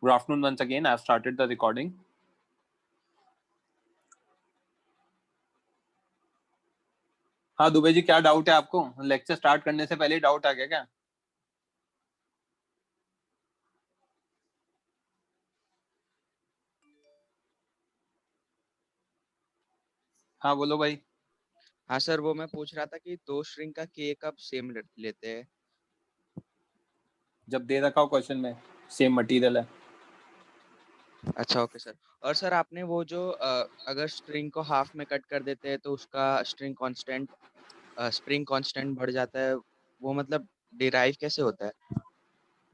Good afternoon once again. I've started the recording. हाँ दुबे जी, क्या doubt है आपको? लेक्चर स्टार्ट करने से पहले डाउट आ गया क्या? हाँ बोलो भाई। हाँ सर, वो मैं पूछ रहा था कि दो स्ट्रिंग का के कब सेम लेते हैं। जब दे रखा हो क्वेश्चन में सेम मटेरियल है। अच्छा, ओके सर। और सर आपने वो जो अगर स्ट्रिंग को हाफ में कट कर देते हैं तो उसका स्प्रिंग कांस्टेंट बढ़ जाता है, वो मतलब डिराइव कैसे होता है?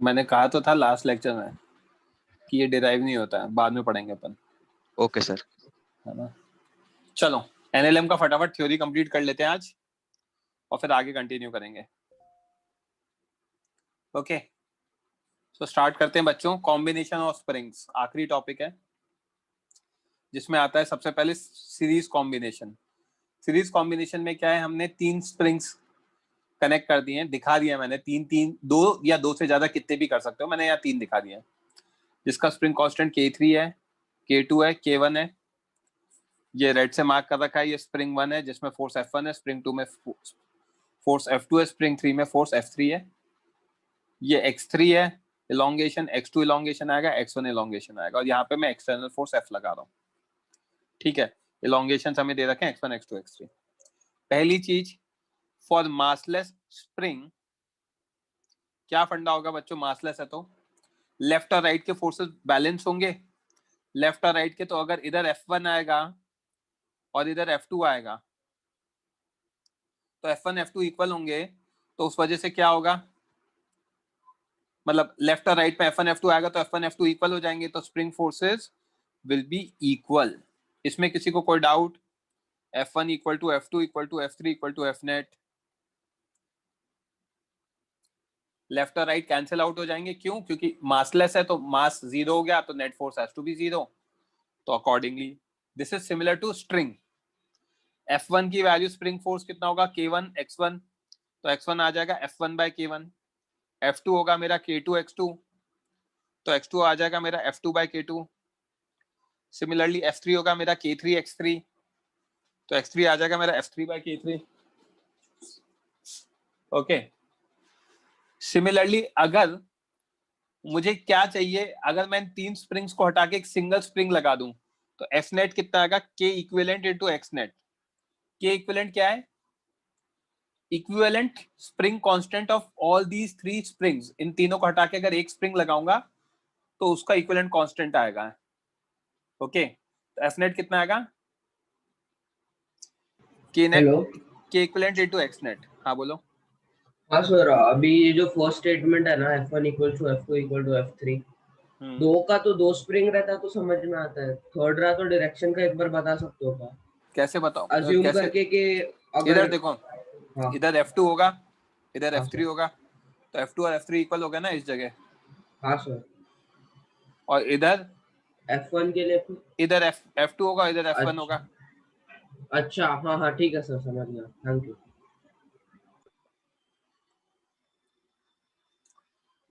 मैंने कहा तो था लास्ट लेक्चर में कि ये डिराइव नहीं होता है, बाद में पढ़ेंगे अपन, ओके सर। है ना। चलो एनएलएम का फटाफट थ्योरी कंप्लीट कर लेते हैं आज और फिर आगे कंटिन्यू करेंगे। ओके, तो स्टार्ट करते हैं बच्चों। कॉम्बिनेशन ऑफ स्प्रिंग्स आखिरी टॉपिक है, जिसमें आता है सबसे पहले सीरीज कॉम्बिनेशन। सीरीज कॉम्बिनेशन में क्या है, हमने तीन स्प्रिंग्स कनेक्ट कर दिए हैं, दिखा दिया मैंने। तीन तीन, दो या दो से ज्यादा कितने भी कर सकते हो, मैंने यहाँ तीन दिखा दिए हैं। जिसका स्प्रिंग कांस्टेंट K3 है, K2 है, K1 है। ये रेड से मार्क कर रखा है, ये स्प्रिंग 1 है जिसमें फोर्स F1 है, स्प्रिंग 2 में फोर्स F2 है, स्प्रिंग 3 में फोर्स F3 है। ये X3 है, इलोंगेशन X2 इलोंगेशन आएगा, X1 इलोंगेशन आएगा, और यहाँ पे मैं एक्सटर्नल फोर्स F लगा रहा हूँ। ठीक है, इलोंगेशन हमें दे रखे हैं X1 X2 X3। पहली चीज, फॉर मासलेस स्प्रिंग क्या फंडा होगा बच्चों? मासलेस है तो लेफ्ट और राइट के फोर्सेस बैलेंस होंगे। लेफ्ट और राइट के, तो अगर इधर F1 आएगा और इधर F2 आएगा तो F1 F2 इक्वल होंगे। तो उस वजह से क्या होगा, मतलब लेफ्ट और राइट में F1 F2 आएगा तो F1 F2 इक्वल हो जाएंगे, तो spring forces will be equal. इसमें किसी को कोई doubt? F1 equal to F2 equal to F3 equal to F net. Left और राइट कैंसिल आउट हो जाएंगे, क्यों? क्योंकि मासलेस है तो मास जीरो हो गया, तो net force has to be zero. तो accordingly this is similar to string. F1 की वैल्यू स्प्रिंग फोर्स कितना होगा? K1 X1, तो X1 आ जाएगा F1 बाय K1। F2 होगा मेरा K2 X2, तो X2 आ जाएगा मेरा F2 by K2। Similarly F3 होगा मेरा K3 X3, तो X3 आ जाएगा मेरा F3 by K3। Okay, similarly अगर मुझे क्या चाहिए, अगर मैं तीन स्प्रिंग्स को हटा के एक सिंगल स्प्रिंग लगा दूं, तो F नेट कितना आएगा? K equivalent into X net. K equivalent क्या है? Equivalent spring constant of all these three springs. इन तीनों को हटा के अगर एक स्प्रिंग लगाऊंगा तो उसका इक्विवेलेंट कांस्टेंट आएगा। ओके, तो F नेट कितना आएगा? K net, hello. K equivalent into X net. हाँ बोलो। हाँ सर, अभी ये जो फर्स्ट स्टेटमेंट है ना, F1 equal to F2 equal to F3, दो का तो दो स्प्रिंग रहता है तो समझ में आता है। थर्ड रहा तो डायरेक्शन का एक बार बता सकते हो क्या? कैसे बताओ? अज्यूम कैसे? करके कि इधर अगर देखो, हाँ इधर F2 होगा, इधर हाँ F3 सर। होगा, तो F2 और F3 इक्वल हो गया ना इस जगह। हाँ सर, और इधर F1 के लिए इधर F2 होगा, इधर F1 अच्छा होगा। अच्छा, हाँ हाँ ठीक है सर, समझ गया, थैंक यू।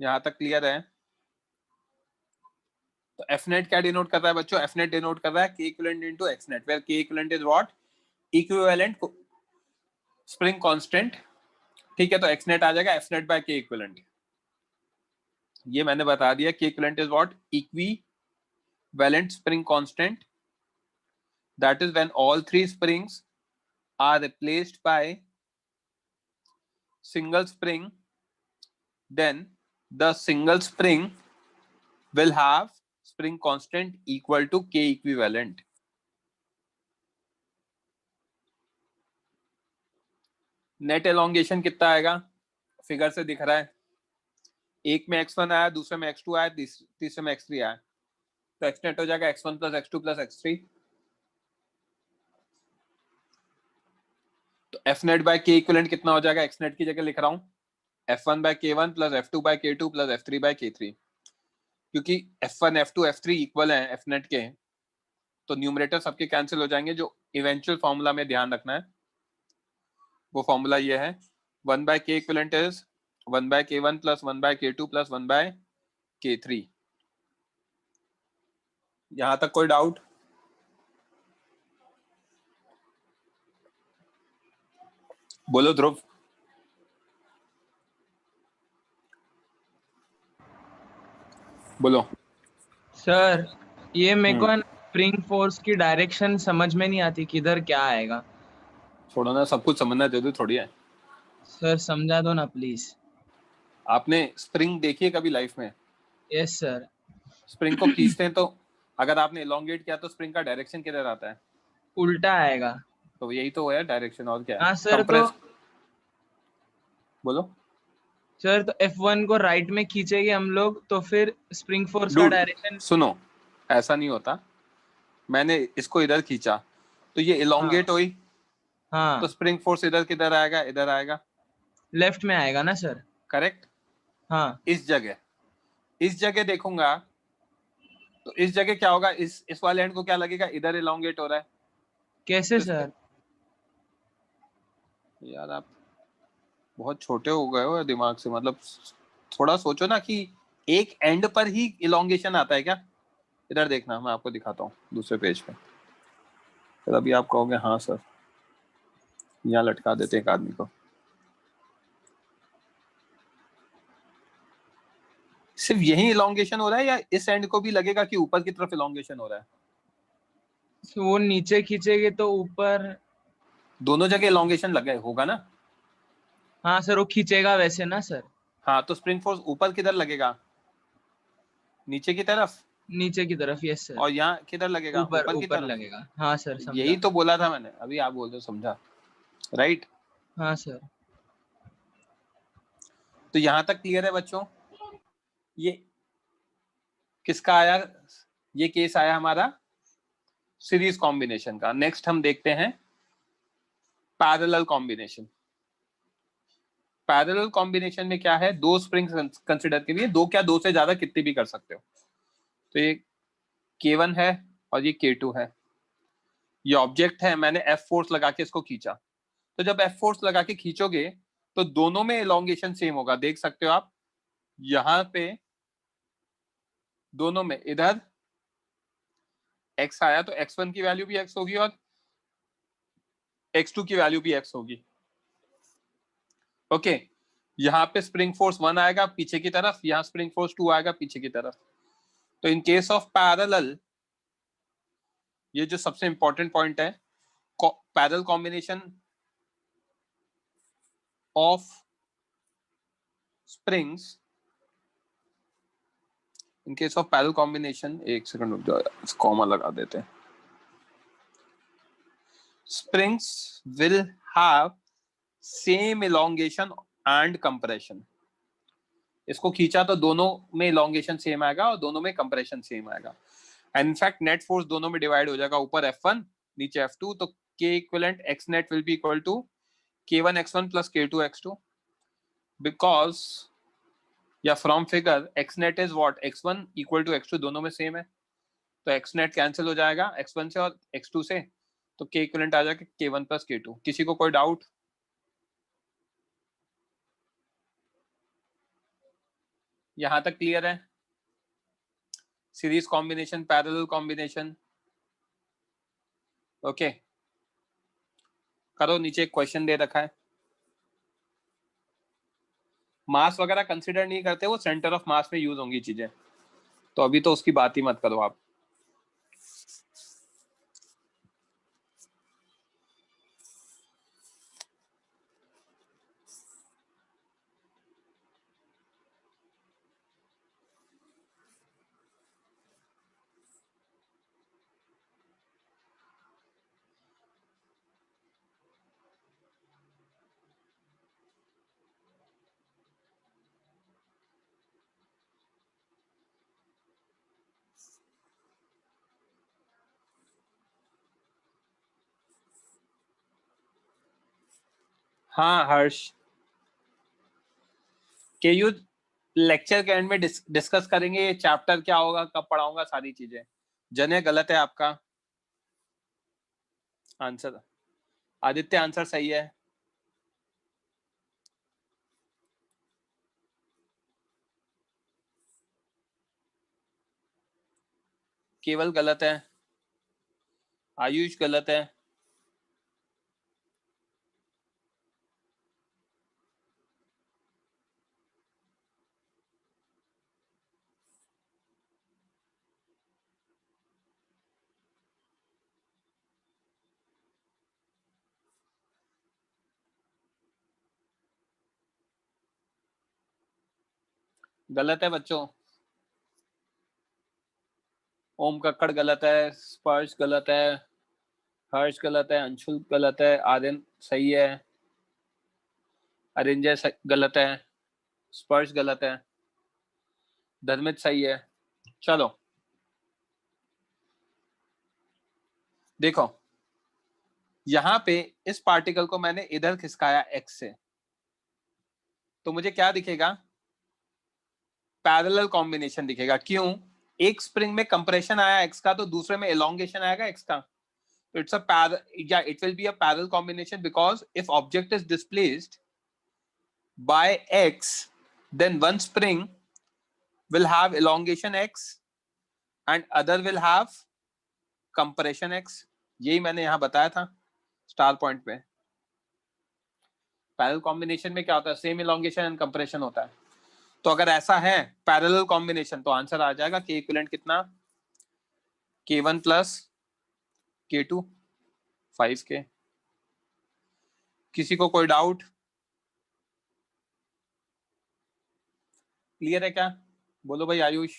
यहाँ तक क्लियर है? तो F नेट क्या डिनोट कर रहा है बच्चों? F नेट डिनोट कर रहा है K equivalent into X net, where K equivalent is what? Equivalent spring constant. ठीक है, तो X नेट आ जाएगा F net by K equivalent. ये मैंने बता दिया, K equivalent is what? Equivalent spring constant, that is when all three springs are replaced by single spring, then the single spring will have spring constant equal to K equivalent. Net elongation कितना आएगा? Figure से दिख रहा है, एक में X1 आया, दूसरे में X2 आया, तीसरे में X3 आया, तो X नेट हो जाएगा X1 plus X2 plus X3। तो F net by K equivalent कितना हो जाएगा? X नेट की जगह लिख रहा हूं F1 by K1 plus F2 by K2 plus F3 by K3। क्योंकि F1 F2 F3 इक्वल है F नेट के, तो न्यूमरेटर सबके कैंसिल हो जाएंगे। जो इवेंचुअल फॉर्मूला में ध्यान रखना है वो फॉर्मूला ये है, 1 by K equivalent is 1 by K1 plus 1 by K2 plus 1 by K3। यहां तक कोई डाउट? बोलो ध्रुव। बोलो। सर ये मेरे को स्प्रिंग फोर्स की डायरेक्शन समझ में नहीं आती, किधर क्या आएगा। छोड़ो ना, सब कुछ समझना जरूरी थोड़ी है। सर समझा दो ना प्लीज। आपने स्प्रिंग देखी है कभी लाइफ में? Yes sir. स्प्रिंग को खींचते हैं तो अगर आपने एलोंगेट किया तो स्प्रिंग का डायरेक्शन किधर आता है? उल्टा आएगा। तो यही तो है डायरेक्शन, और क्या है? हाँ सर। तो कंप्रेस। बोलो। सर तो F1 को राइट में खींचेंगे हम लोग तो फिर स्प्रिंग फोर्स का डूड डायरेक्शन। सुनो, ऐसा नहीं होता। मैंने इसको इधर खींचा तो ये एलोंगेट हुई, तो हाँ स्प्रिंग फोर्स इधर किधर आएगा? इधर आएगा। लेफ्ट में आएगा ना सर। करेक्ट। हाँ इस जगह देखूंगा तो इस जगह क्या होगा? इस वाले एंड को क्या लगेगा? इधर एलोंगेट हो रहा है। कैसे तो सर? यार आप बहुत छोटे हो गए हो दिमाग से, मतलब थोड़ा सोचो ना कि एक एंड पर ही इलोंगेशन आता है क्या? इधर देखना, मैं आपको दिखाता हूँ दूसरे पेज पे, फिर अभी आप कहोगे हाँ सर। यहाँ लटका देते एक आदमी को। सिर्फ यही इलोंगेशन हो रहा है या इस एंड को भी लगेगा कि ऊपर की तरफ इलोंगेशन हो रहा है? तो वो नीचे खींचेंगे तो ऊपर। दोनों जगह इलोंगेशन लगे होगा ना? हाँ सर वो खींचेगा वैसे ना सर। हाँ, तो स्प्रिंग फोर्स ऊपर किधर लगेगा? नीचे की तरफ। नीचे की तरफ। Yes sir. और यहाँ किधर लगेगा? ऊपर ऊपर की ऊपर तरफ। लगेगा। हाँ सर यही समझा। तो बोला था मैंने, अभी आप बोल रहे हो समझा। राइट। हाँ सर। तो यहां तक क्लियर है बच्चों? ये किसका आया? ये केस आया हमारा सीरीज कॉम्बिनेशन का। नेक्स्ट हम देखते हैं पैरेलल कॉम्बिनेशन। पैरेलल कॉम्बिनेशन में क्या है? दो स्प्रिंग्स कंसिडर करिए, दो क्या, दो से ज्यादा, कितनी भी कर सकते हो। तो ये K1 है और ये K2 है। ये ऑब्जेक्ट है, मैंने F फोर्स लगा के इसको खींचा। तो जब F फोर्स लगा के खींचोगे तो दोनों में एलोंगेशन सेम होगा, देख सकते हो आप। यहां पे दोनों में इधर x आया तो x1 की वैल्यू भी x होगी और x2 की वैल्यू भी x होगी। ओके। यहाँ पे स्प्रिंग फोर्स 1 आएगा पीछे की तरफ, यहाँ स्प्रिंग फोर्स 2 आएगा पीछे की तरफ। तो इन केस ऑफ पैरेलल, ये जो सबसे इंपॉर्टेंट पॉइंट है, parallel combination of springs, in case of parallel combination, एक सेकंड रुक जाओ, कॉमा लगा देते हैं। springs will have same elongation and compression। इसको खींचा तो दोनों में elongation सेम आएगा और दोनों में compression सेम आएगा। एंड इनफैक्ट नेट फोर्स दोनों में डिवाइड हो जाएगा, ऊपर F1 नीचे F2। तो K equivalent x net will be equal to K1 x1 plus K2 x2 because या from figure x net is what, x1 equal to x2, दोनों में सेम है। तो x net कैंसिल हो जाएगा x1 से और x2 से, तो K equivalent आ जाएगा K1 plus K2। किसी को कोई डाउट? यहां तक क्लियर है? Series combination, parallel combination. Okay, करो। नीचे एक क्वेश्चन दे रखा है, मास वगैरह कंसीडर नहीं करते, वो सेंटर ऑफ मास में यूज होंगी चीजें, तो अभी तो उसकी बात ही मत करो आप। हाँ हर्ष, के यू लेक्चर के एंड में डिस्कस करेंगे ये चैप्टर क्या होगा, कब पढ़ाऊंगा, सारी चीजें। जने गलत है आपका आंसर, आदित्य आंसर सही है। केवल गलत है, आयुष गलत है, गलत है बच्चों। ओम कक्कड़ गलत है, स्पर्श गलत है, हर्ष गलत है, अंशुल गलत है, आर्यन सही है, अरिंजय गलत है, स्पर्श गलत है, धर्मित सही है। चलो देखो, यहां पे इस पार्टिकल को मैंने इधर खिसकाया एक्स से, तो मुझे क्या दिखेगा? पैरेलल कॉम्बिनेशन दिखेगा। क्यों? एक स्प्रिंग में कंप्रेशन आया एक्स का, तो दूसरे में एलोंगेशन आएगा एक्स का। So it's a it will be a parallel combination because if object is displaced by x, then one spring will have elongation x and other will have compression x. यही मैंने यहाँ बताया था star point पे। Parallel combination में क्या होता है? सेम elongation एंड कंप्रेशन होता है। तो अगर ऐसा है पैरेलल कॉम्बिनेशन, तो आंसर आ जाएगा के इक्विवेलेंट कितना? k1 plus k2 5k। किसी को कोई डाउट? क्लियर है क्या? बोलो भाई आयुष।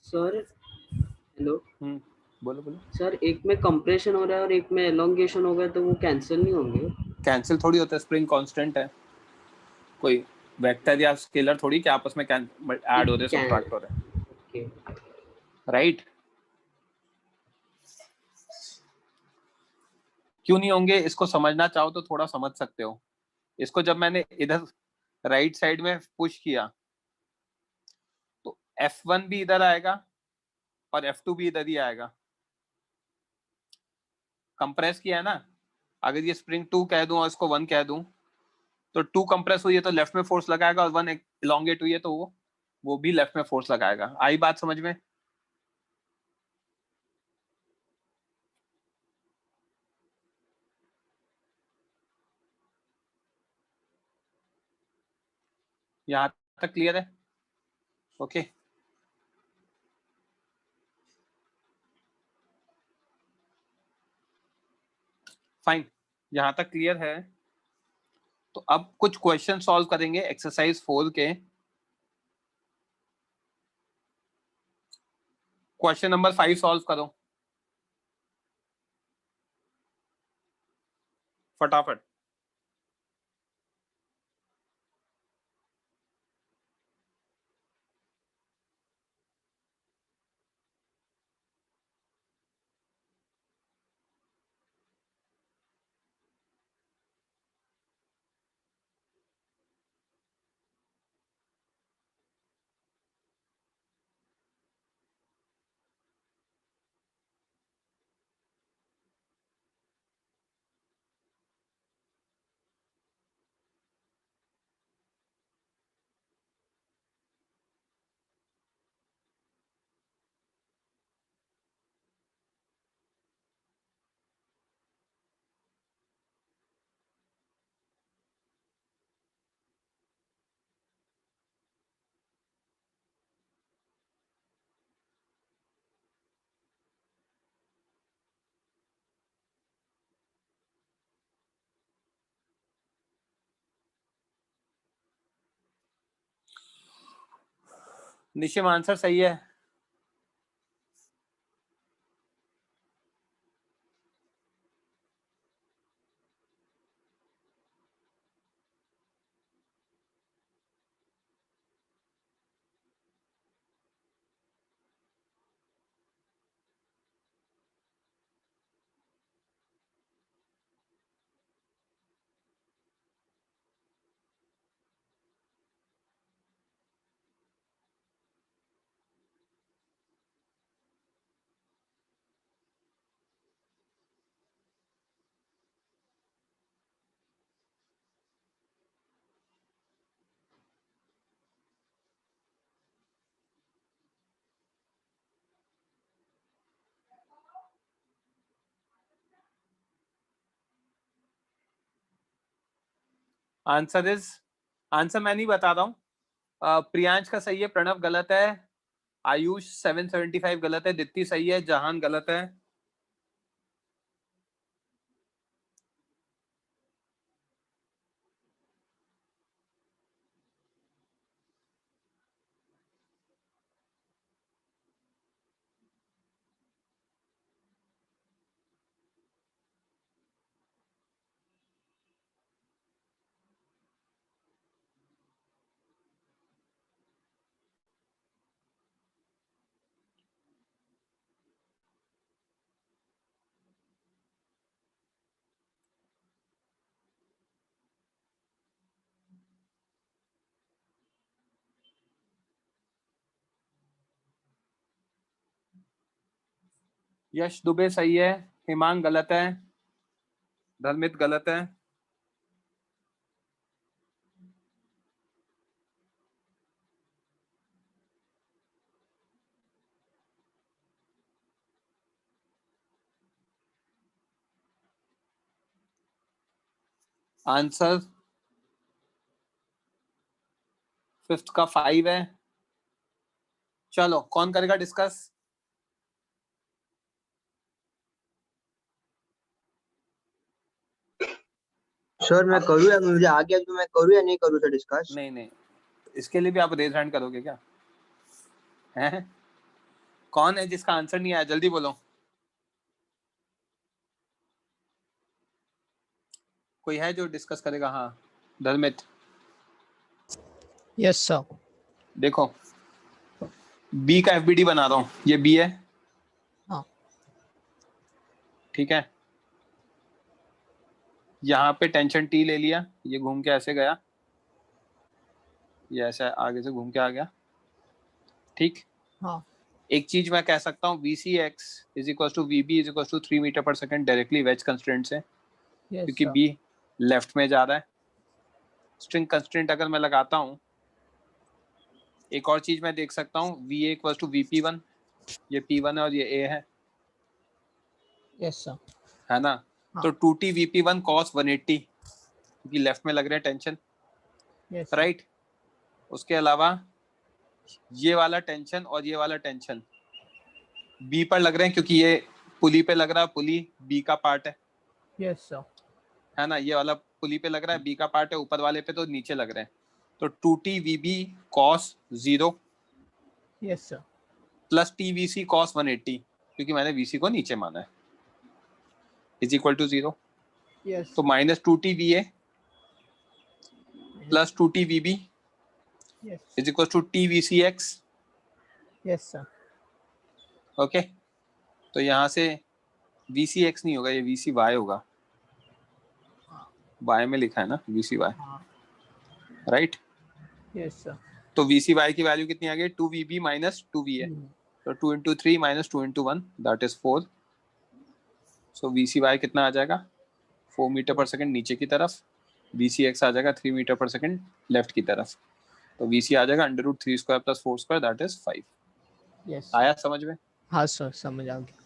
Sir hello. बोलो बोलो। सर एक में कंप्रेशन हो रहा है और एक में एलोंगेशन हो गया, तो वो कैंसिल नहीं होंगे? कैंसिल थोड़ी होता है, स्प्रिंग कांस्टेंट है। कोई वेक्टर या स्केलर थोड़ी कि आपस में ऐड हो रहे, सब्ट्रैक्ट हो रहे, राइट? क्यों नहीं होंगे? इसको समझना चाहो तो थोड़ा समझ सकते हो। इसको जब मैंने इधर राइट साइड में पुश किया, तो F1 भी इधर आएगा और F2 भी इधर ही आएगा। कंप्रेस किया है ना। अगर ये स्प्रिंग 2 कह दूं और इसको 1 कह दूं, तो 2 कंप्रेस हुई है तो लेफ्ट में फोर्स लगाएगा, और 1 इलोंगेट हुई है तो वो भी लेफ्ट में फोर्स लगाएगा। आई बात समझ में? यहां तक क्लियर है? ओके फाइन, यहां तक क्लियर है। तो अब कुछ क्वेश्चन सॉल्व करेंगे एक्सरसाइज 4 के। क्वेश्चन नंबर 5 सॉल्व करो फटाफट। निशिम आंसर सही है। आंसर मैं नहीं बता रहा हूँ। प्रियांश का सही है, प्रणव गलत है, आयुष 775 गलत है, दित्ती सही है, जहान गलत है। यश दुबे सही है, हिमांग गलत है, धर्मित गलत है। आंसर फिफ्थ का 5 है। चलो कौन करेगा डिस्कस? सर मैं करूँ या मुझे आ गया तो मैं करूँ या नहीं करूँ सर डिस्कस? नहीं, इसके लिए भी आप रेज हैंड करोगे क्या? हैं? कौन है जिसका आंसर नहीं आया, जल्दी बोलो। कोई है जो डिस्कस करेगा? हाँ धर्मित। Yes sir. देखो बी का एफबीडी बना रहा हूँ, ये बी है। हाँ। ठीक है, यहाँ पे टेंशन टी ले लिया, ये घूम के ऐसे गया, ये ऐसे आगे से घूम के आ गया। ठीक। हाँ। एक चीज मैं कह सकता हूँ, VCX is equal to VB is equal to 3 metre पर सेकंड डायरेक्टली वेज कंस्ट्रेंट से, क्योंकि सर। B लेफ्ट में जा रहा है। स्ट्रिंग कंस्ट्रेंट अगर मैं लगाता हूँ, एक और चीज मैं देख सकता हूँ, VA इक्वल टू VP1, ये P1 है और ये A है। Yes sir. है ना? हाँ। तो 2T VP1 cos 180, क्योंकि लेफ्ट में लग रहा है टेंशन। Yes right. उसके अलावा ये वाला टेंशन और ये वाला टेंशन बी पर लग रहे हैं, क्योंकि ये पुली पे लग रहा है, पुली बी का पार्ट है। Yes sir. है ना? ये वाला पुली पे लग रहा है, बी का पार्ट है, ऊपर वाले पे तो नीचे लग रहे हैं। तो 2T VB cos 0 yes sir. Plus TVC cos 180, क्योंकि मैंने VC को नीचे माना है, इज इक्वल टू 0। यस। तो minus 2T VA plus 2T VB yes. Is equal to TVCX। Yes sir. Okay, तो यहाँ से VCX नहीं होगा, ये VCY होगा। Y में लिखा है ना VCY, राइट? Yes sir. तो VCY की वैल्यू कितनी आ गई? 2VB minus 2VA। तो 2 into 3 minus 2 into 1 that is 4। So VCY कितना आ जाएगा? 4 मीटर पर सेकंड नीचे की तरफ, VCX आ जाएगा 3 मीटर पर सेकंड लेफ्ट की तरफ। तो VC आ जाएगा √3² प्लस 4² दैट इज 5। यस। आया समझ में? हाँ सर, समझ आ गया।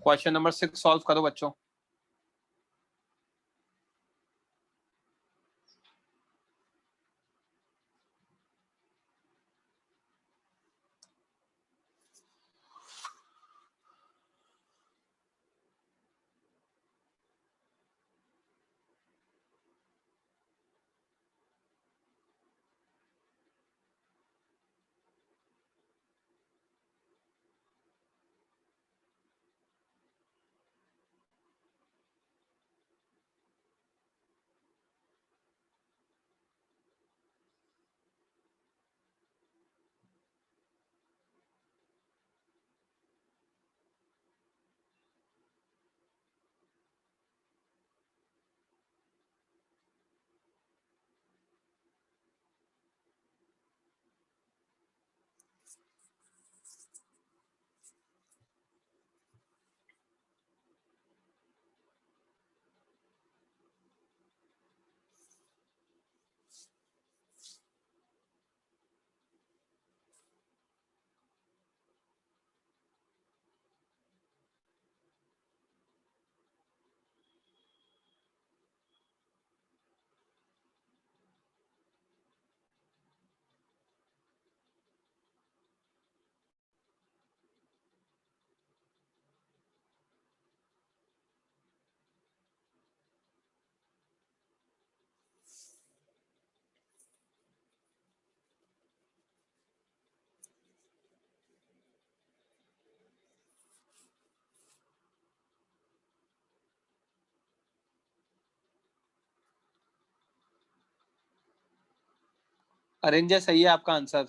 क्वेश्चन नंबर 6 सॉल्व करो बच्चों। अरेंजर सही है आपका आंसर।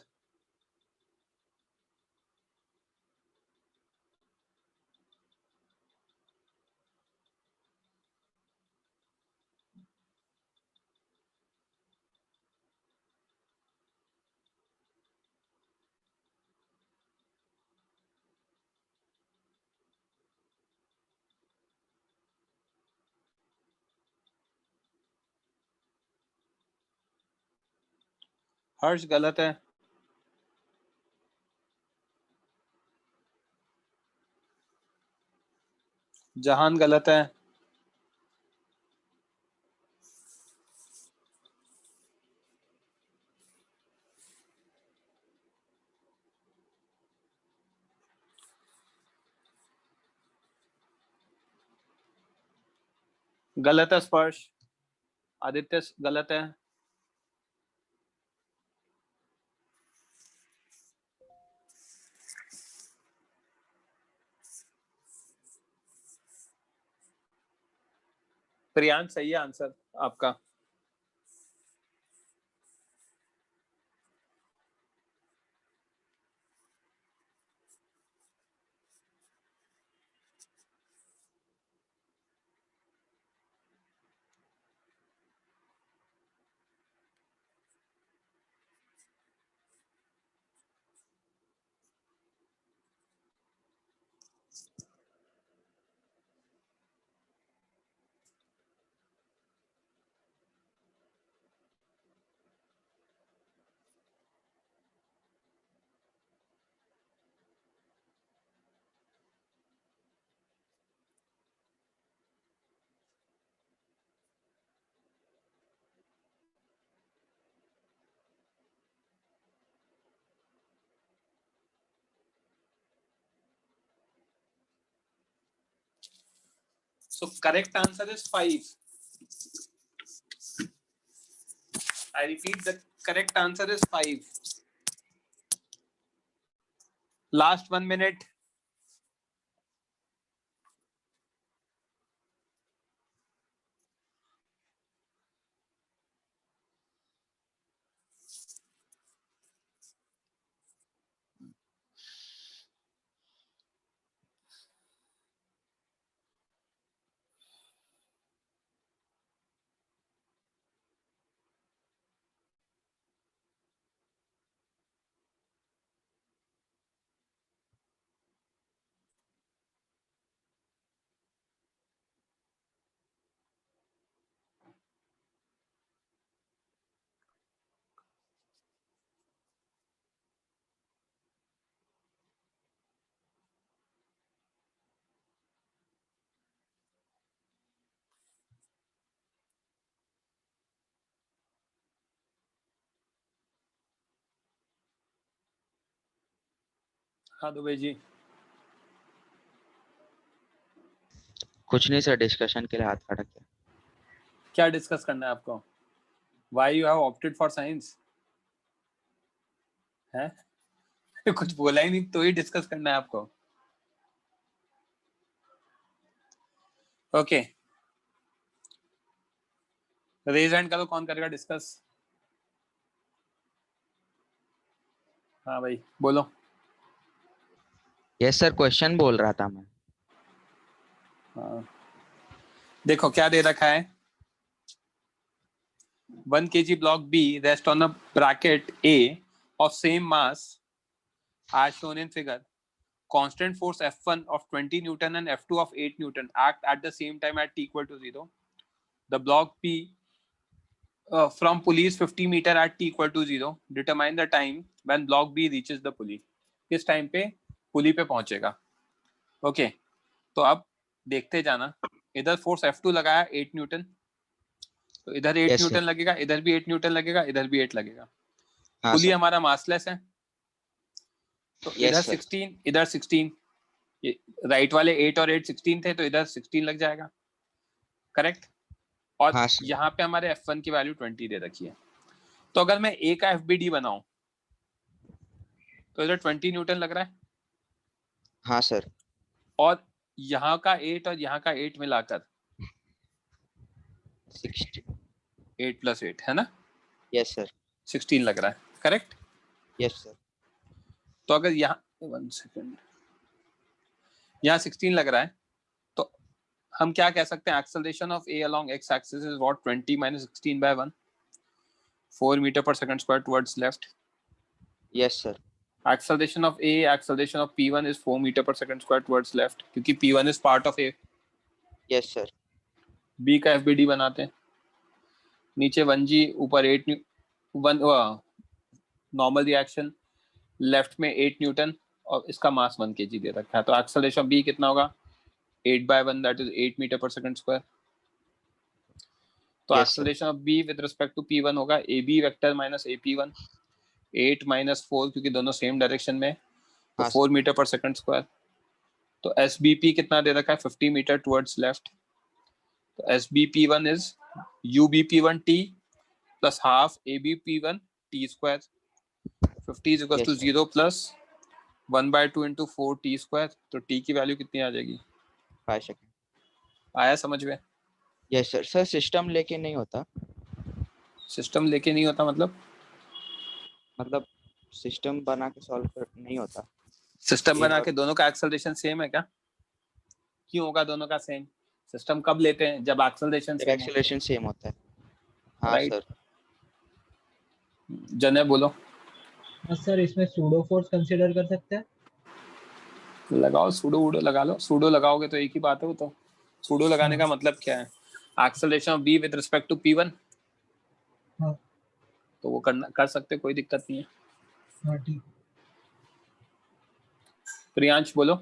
हर्ष गलत है। जहान गलत है। गलत है स्पर्श। आदित्य गलत है। प्रियांश सही है आंसर आपका। So correct answer is 5. I repeat, the correct answer is 5. Last 1 minute. हाँ दुबे जी। कुछ नहीं सर, डिस्कशन के लिए हाथ खड़ा किया। क्या डिस्कस करना है आपको? Why you have opted for science? है? कुछ बोला ही नहीं तो ही डिस्कस करना है आपको। ओके, रेज हैंड करो, कौन करेगा डिस्कस? हाँ भाई बोलो। यस सर, क्वेश्चन बोल रहा था मैं। हाँ। देखो क्या दे रखा है। 1 kg block B rest on a bracket A of same mass as shown in figure. Constant force F1 of 20 Newton and F2 of 8 Newton act at the same time at t equal to 0. The block P from pulley is 50 meter at t equal to 0. Determine the time when block B reaches the pulley. किस time पे पुली पे पहुंचेगा? Okay तो अब देखते जाना। इधर force F2 लगाया 8 न्यूटन, तो इधर 8 Yes, न्यूटन sir. लगेगा, इधर भी 8 न्यूटन लगेगा, इधर भी 8 लगेगा। हाँ पुली सर। हमारा मासलेस है, तो Yes, इधर sir. 16 इधर 16, राइट वाले 8 और 8 16 थे, तो इधर 16 लग जाएगा। करेक्ट। और हाँ सर। यहाँ पे हमारे F1 की वैल्यू 20 दे रखी है। तो अगर मैं A का FBD बनाऊं तो इधर 20 न्यूटन लग रहा है। हाँ सर। और यहाँ का 8 और यहाँ का 8 मिलाकर 60. 8 + 8 है ना? Yes, sir. 16 लग रहा है, करेक्ट? Yes sir. तो अगर यहाँ 1 सेकेंड, यहाँ 16 लग रहा है, तो हम क्या कह सकते हैं? Acceleration of A along x axis is what? 20 minus 16 by 1, 4 metre पर second square towards left. Yes sir. Acceleration of A, acceleration of P1 is 4 meter per second square towards left, क्योंकि P1 is part of A. Yes sir. B का FBD बनाते हैं. नीचे 1G, ऊपर 8 normal reaction, left में 8 Newton और इसका मास 1 kg दे रखा है. तो एक्सेलरेशन B कितना होगा? 8/1, दैट इज 8 मीटर पर सेकंड स्क्वायर. तो acceleration of B with respect to P1 होगा AB vector minus AP1, 8 minus 4, क्योंकि दोनों सेम डायरेक्शन में, तो 4 मीटर पर सेकंड स्क्वायर. तो SBP कितना दे रखा है? 50 मीटर टुवर्ड्स लेफ्ट. तो SBP1 is UBP1T plus half ABP1 T square. 50 is equal to 0 plus 1/2 into 4 T square. तो T की वैल्यू कितनी आ जाएगी? 5 सेकंड. आया समझ में? Yes sir. सर सिस्टम लेके नहीं होता? सिस्टम लेके नहीं होता मतलब सिस्टम बना के सॉल्व कर नहीं होता? सिस्टम बना के दोनों का एक्सेलरेशन सेम है क्या? क्यों होगा दोनों का सेम? सिस्टम कब लेते हैं? जब एक्सेलरेशन सेम होता है. हाँ राइट. सर. जने बोलो. सर इसमें सूडो फोर्स कंसीडर कर सकते हैं? लगाओ सूडो वूडो लगा लो. सूडो लगाओगे तो एक ही बात है. वो तो सूडो लगाने का मतलब क्या है? Acceleration of B with respect to P1. हाँ. तो वो कर सकते, कोई दिक्कत नहीं है. हाँ ठीक. प्रियांश बोलो.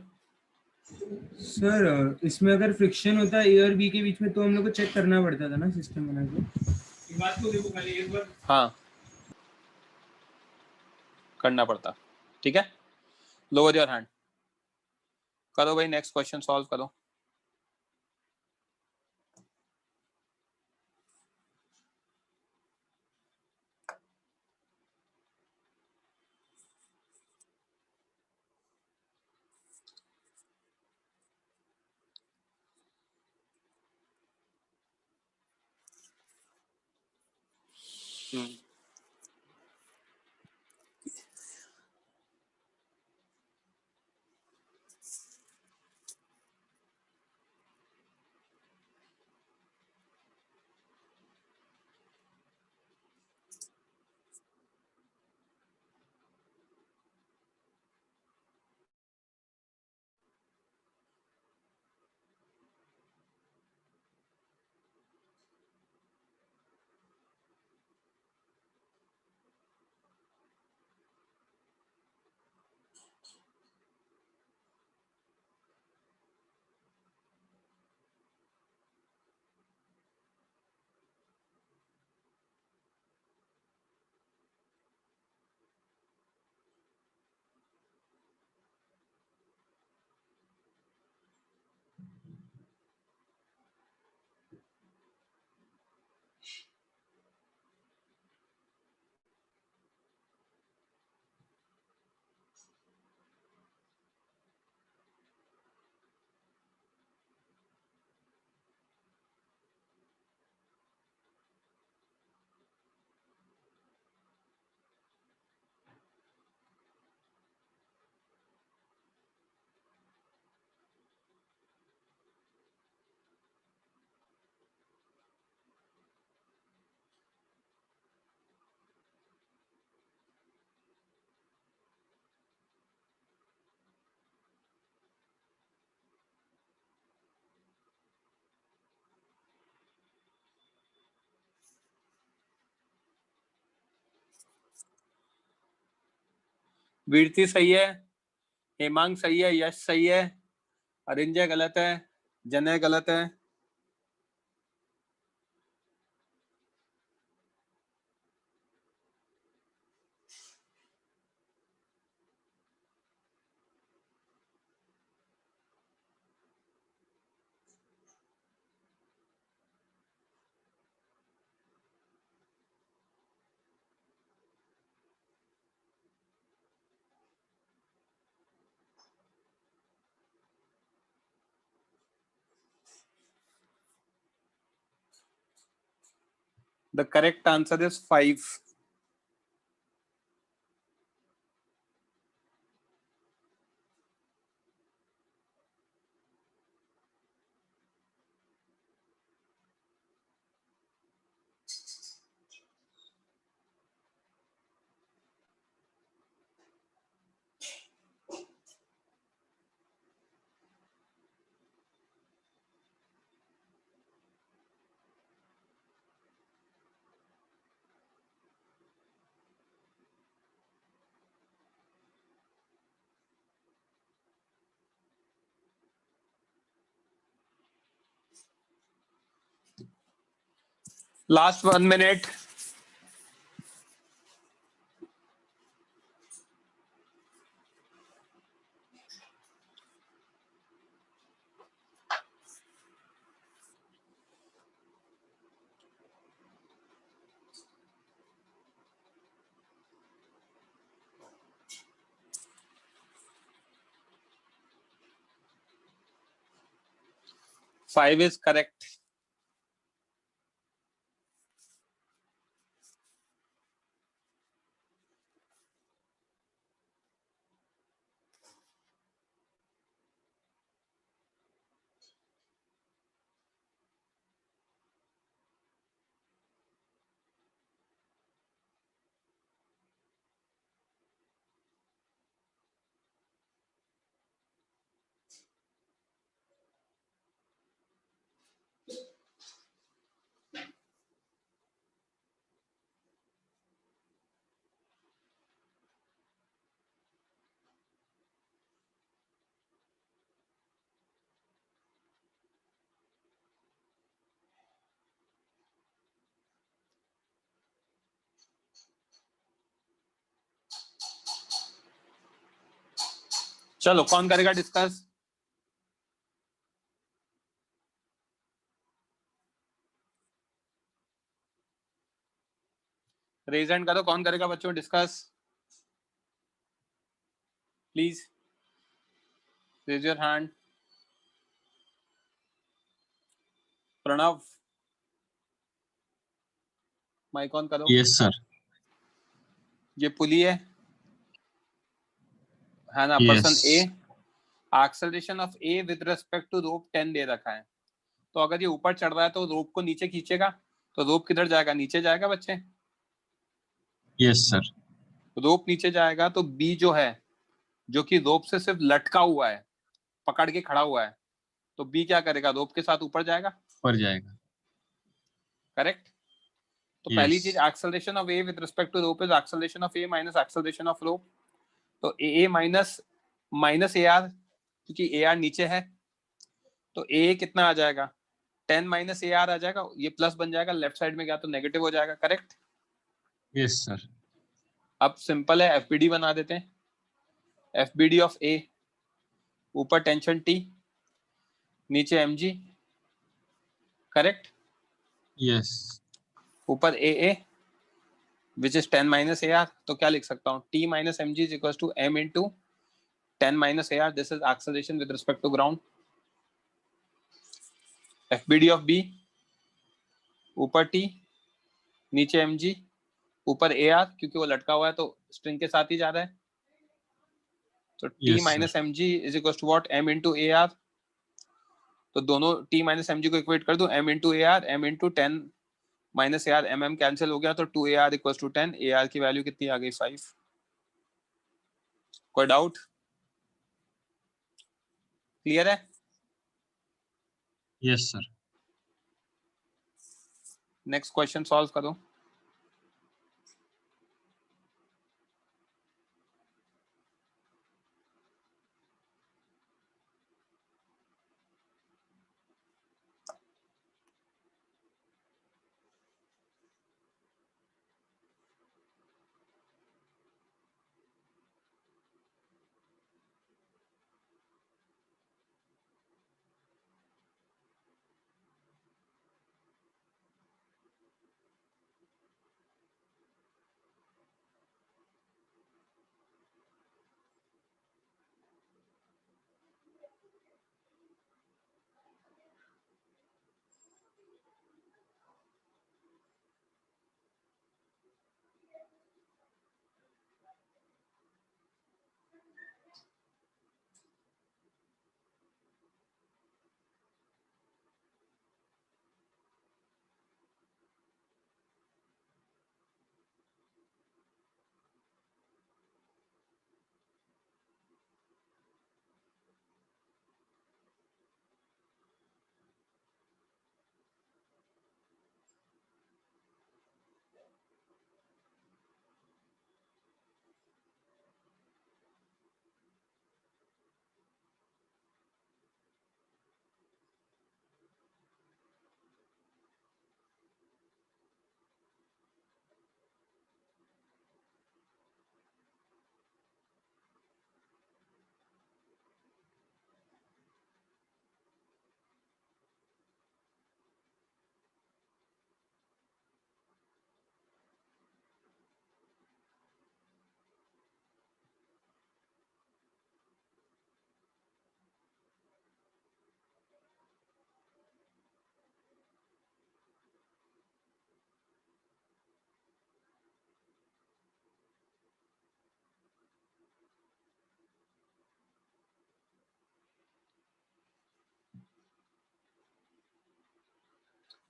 सर इसमें अगर फ्रिक्शन होता है ए और बी के बीच में तो हम लोग को चेक करना पड़ता था ना सिस्टम बना के. ये बात को देखो खाली एक बार. हाँ, करना पड़ता. ठीक है, लोअर योर हैंड. करो भाई, नेक्स्ट क्वेश्चन सॉल्व करो. वीरती सही है, हेमांग सही है, यश सही है, अरिंजय गलत है, जनय गलत है. The correct answer is 5. Last 1 minute. Five is correct. चलो कौन करेगा डिस्कस? रेज हैंड करो, कौन करेगा बच्चों discuss? Please raise your hand. Pranav, mike on करो. Yes sir. ये पुली है ना? Person A, acceleration of A with respect to rope 10 दे रखा है. तो अगर ये ऊपर चढ़ रहा है तो रोप को नीचे खींचेगा, तो रोप किधर जाएगा? नीचे जाएगा बच्चे. Yes sir. रोप नीचे जाएगा तो बी जो है, जो कि रोप से सिर्फ लटका हुआ है, पकड़ के खड़ा हुआ है, तो बी क्या करेगा? रोप के साथ ऊपर जाएगा. ऊपर जाएगा. करेक्ट. तो पहली चीज, acceleration of A with respect to rope is acceleration of A minus acceleration of rope. तो A minus minus A R, क्योंकि ए आर नीचे है, तो ए कितना आ जाएगा? 10 माइनस ए आर आ जाएगा. ये प्लस बन जाएगा, लेफ्ट साइड में गया तो नेगेटिव हो जाएगा. करेक्ट. Yes sir. अब सिंपल है, एफबीडी बना देते हैं. एफबीडी ऑफ ए, ऊपर टेंशन टी, नीचे mg. करेक्ट. यस. ऊपर A which is 10 minus A R. तो क्या लिख सकता हूँ? t minus mg is equal to m into 10 minus A R. This is acceleration with respect to ground. FBD of B, ऊपर t, नीचे mg, ऊपर ए R, क्योंकि वो लटका हुआ है तो स्ट्रिंग के साथ ही जा रहा है. तो t minus mg is equal to what? m into A R. तो दोनों t माइनस mg को इक्वेट कर दो, m into A R, m into 10 minus A R, mm cancel हो गया, तो 2 A R equal to 10. A R की value कितनी आ गई? 5. कोई डाउट? क्लियर है? Yes sir. Next question solve करो.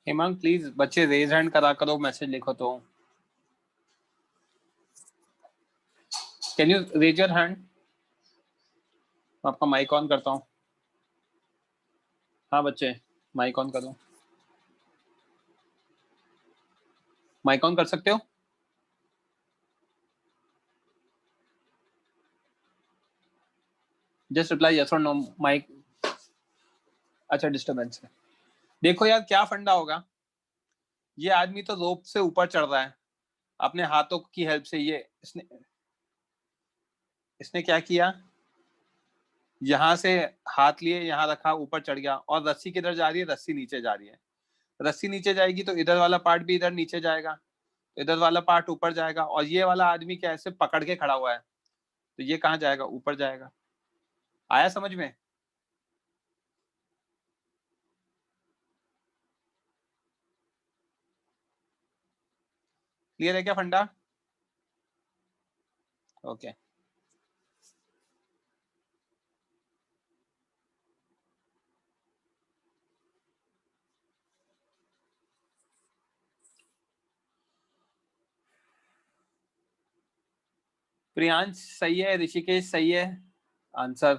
हेमंग प्लीज बच्चे रेज हैंड करा करो, मैसेज लिखो तो। Can you raise your hand? आपका माइक ऑन करता हूँ। हाँ बच्चे माइक ऑन करो, माइक ऑन कर सकते हो? जस्ट रिप्लाई यस और नो। माइक अच्छा डिस्टरबेंस है। देखो यार क्या फंडा होगा, ये आदमी तो रोप से ऊपर चढ़ रहा है अपने हाथों की हेल्प से। ये इसने क्या किया, यहां से हाथ लिए, यहां रखा, ऊपर चढ़ गया, और रस्सी किधर जा रही है? रस्सी नीचे जा रही है। रस्सी नीचे जाएगी तो इधर वाला पार्ट भी इधर नीचे जाएगा, इधर वाला पार्ट ऊपर जाएगा, और ये वाला आदमी क्या ऐसे पकड़ के खड़ा हुआ है, तो ये कहाँ जाएगा? ऊपर जाएगा। आया समझ में? क्लियर है क्या फंडा? ओके प्रियांश सही है, ऋषिकेश सही है आंसर।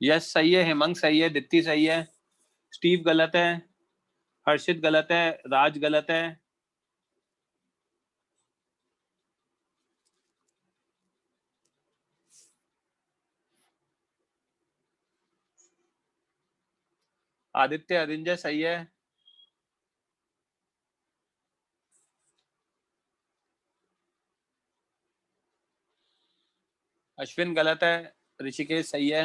यस सही है, हेमंग सही है, दित्ती सही है, स्टीव गलत है, हर्षित गलत है, राज गलत है, आदित्य अरिंजय सही है, अश्विन गलत है, ऋषिकेश सही है,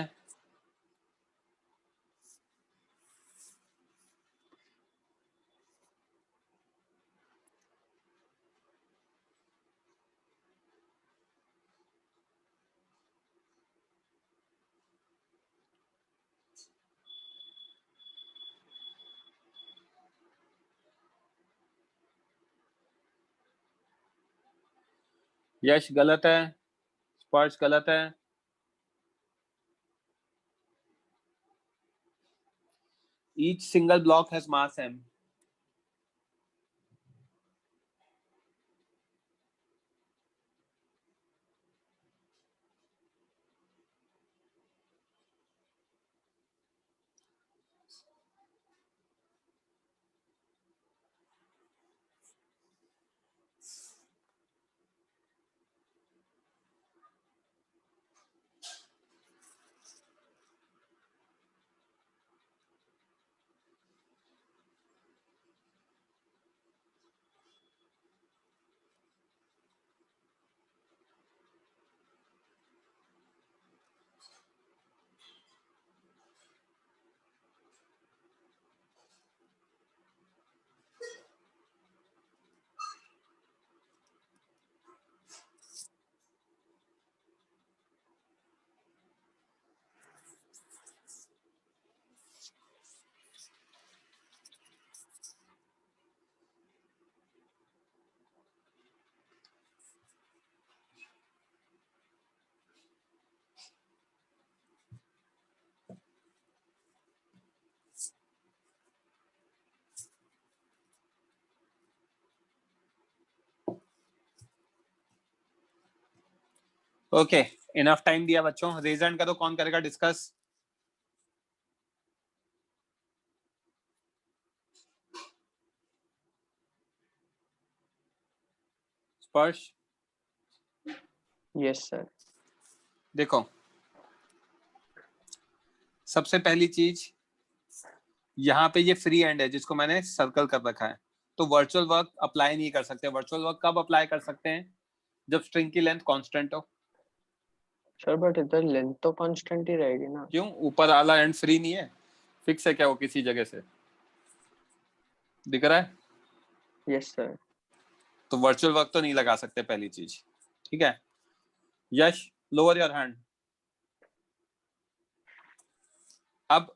यश गलत है, स्पर्श गलत है, each single block has mass m। Okay enough time दिया बच्चों, रेज हैंड करो, कौन करेगा डिस्कस? स्पर्श यस सर। देखो सबसे पहली चीज, यहाँ पे ये फ्री एंड है जिसको मैंने सर्कल कर रखा है, तो वर्चुअल वर्क अप्लाई नहीं कर सकते। वर्चुअल वर्क कब अप्लाई कर सकते हैं? जब स्ट्रिंग की लेंथ कांस्टेंट हो। सर बट इधर लेंथ तो कांस्टेंट ही रहेगी ना। क्यों? ऊपर वाला एंड फ्री नहीं है, फिक्स है क्या वो किसी जगह से? दिख रहा है? Yes sir. तो वर्चुअल वर्क तो नहीं लगा सकते पहली चीज, ठीक है। यश लोअर योर हैंड। अब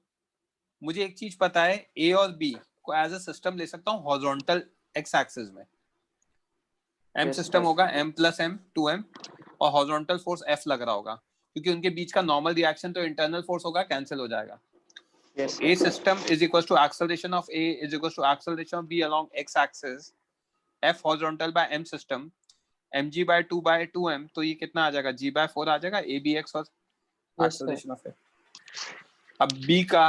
मुझे एक चीज पता है, ए और बी को एज अ सिस्टम ले सकता हूँ हॉरिजॉन्टल एक्स एक्सिस में। M Yes, system sir. होगा m प्लस एम 2m, और हॉरिजॉन्टल फोर्स F लग रहा होगा, क्योंकि उनके बीच का नॉर्मल रिएक्शन तो इंटरनल फोर्स होगा, कैंसिल हो जाएगा। Yes, A sir. system is equals to acceleration of A is equals to acceleration of B along x axis, F horizontal by M system, mg by 2 by 2m, तो ये कितना आ जाएगा, g by 4 आ जाएगा, abx और Yes, sir. acceleration of A। अब B का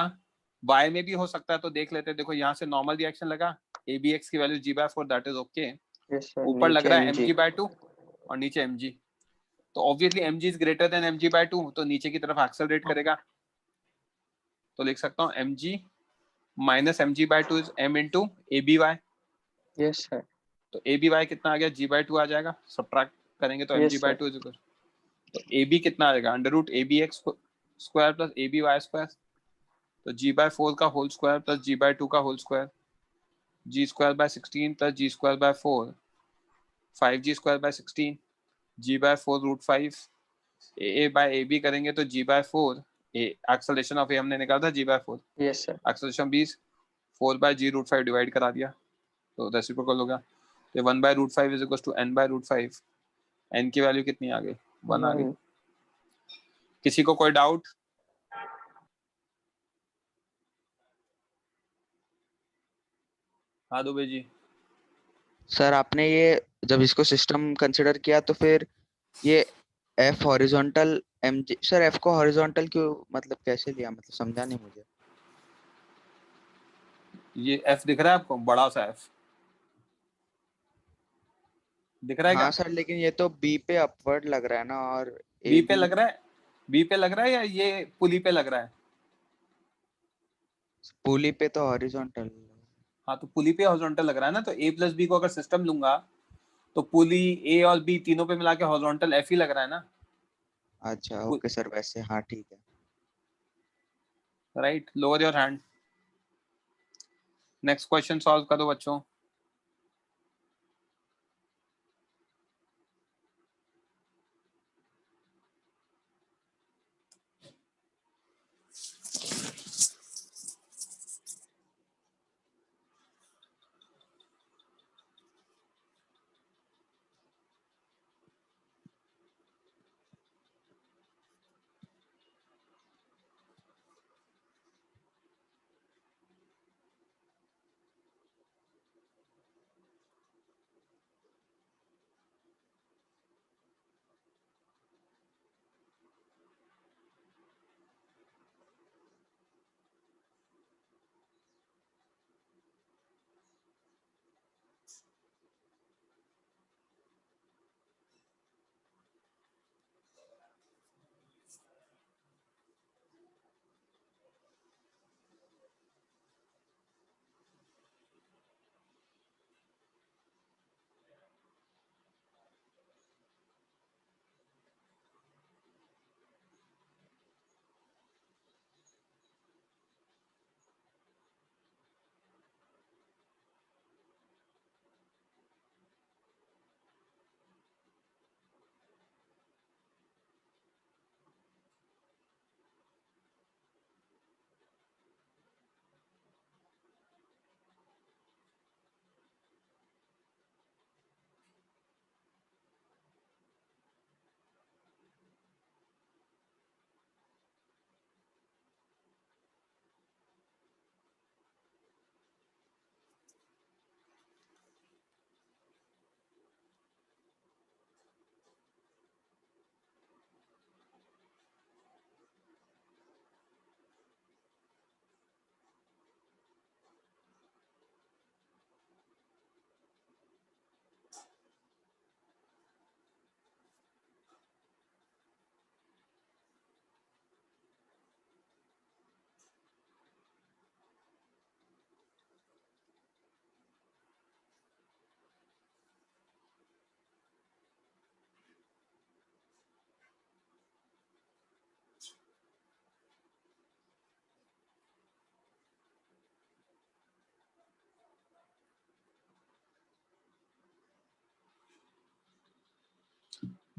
y में भी हो सकता है, तो देख लेते हैं। देखो यहाँ से नॉर्मल रिएक्शन लगा, abx की वैल्यू g by 4, that is okay. Yes, sir. ऊपर लग नीचे रहा है mg. mg by 2 और नीचे mg, तो obviously mg is greater than mg by 2, तो नीचे की तरफ एक्सेलरेट करेगा। तो लिख सकता हूँ mg minus mg by 2 is m into aby। Yes, sir. तो aby कितना आ गया, g by 2 आ जाएगा, सब्ट्रैक्ट करेंगे तो Yes, mg by sir. 2 is equal, तो ab कितना आ जाएगा, under root abx square plus aby square, तो g by 4 का whole square plus g by 2 का whole square, g square by 16 plus g square by 4, 5g square by 16, g by 4 root 5, a by ab करेंगे तो g by 4, acceleration of a हमने निकाला था g by 4, Yes, sir. Acceleration 20, 4 by g root 5 divide करा दिया, तो reciprocal होगा। तो 1 by root 5 is equal to n by root 5, n की वैल्यू कितनी आ गई, 1 आ गई। One. किसी को कोई डाउट? हाँ दुबे जी। सर आपने ये जब इसको सिस्टम कंसिडर किया तो फिर ये F horizontal mg, sir F को हॉरिजॉन्टल क्यों, मतलब कैसे लिया, मतलब समझा नहीं मुझे। ये f दिख रहा है आपको, बड़ा सा f दिख रहा है हाँ क्या? सर, लेकिन ये तो B पे अपवर्ड लग रहा है ना, और b पे AB लग रहा है, b पे लग रहा है या ये पुली पे लग रहा है? पुली पे तो हॉरिजॉन्टल। हाँ तो पुली पे हॉरिजॉन्टल लग रहा है ना, तो a प्लस बी को अगर सिस्टम लूंगा तो पुली a और b तीनों पे मिला के हॉरिजॉन्टल f ही लग रहा है ना। अच्छा ओके सर, वैसे हाँ ठीक है। Right, lower your hand. Next question solve करो बच्चों।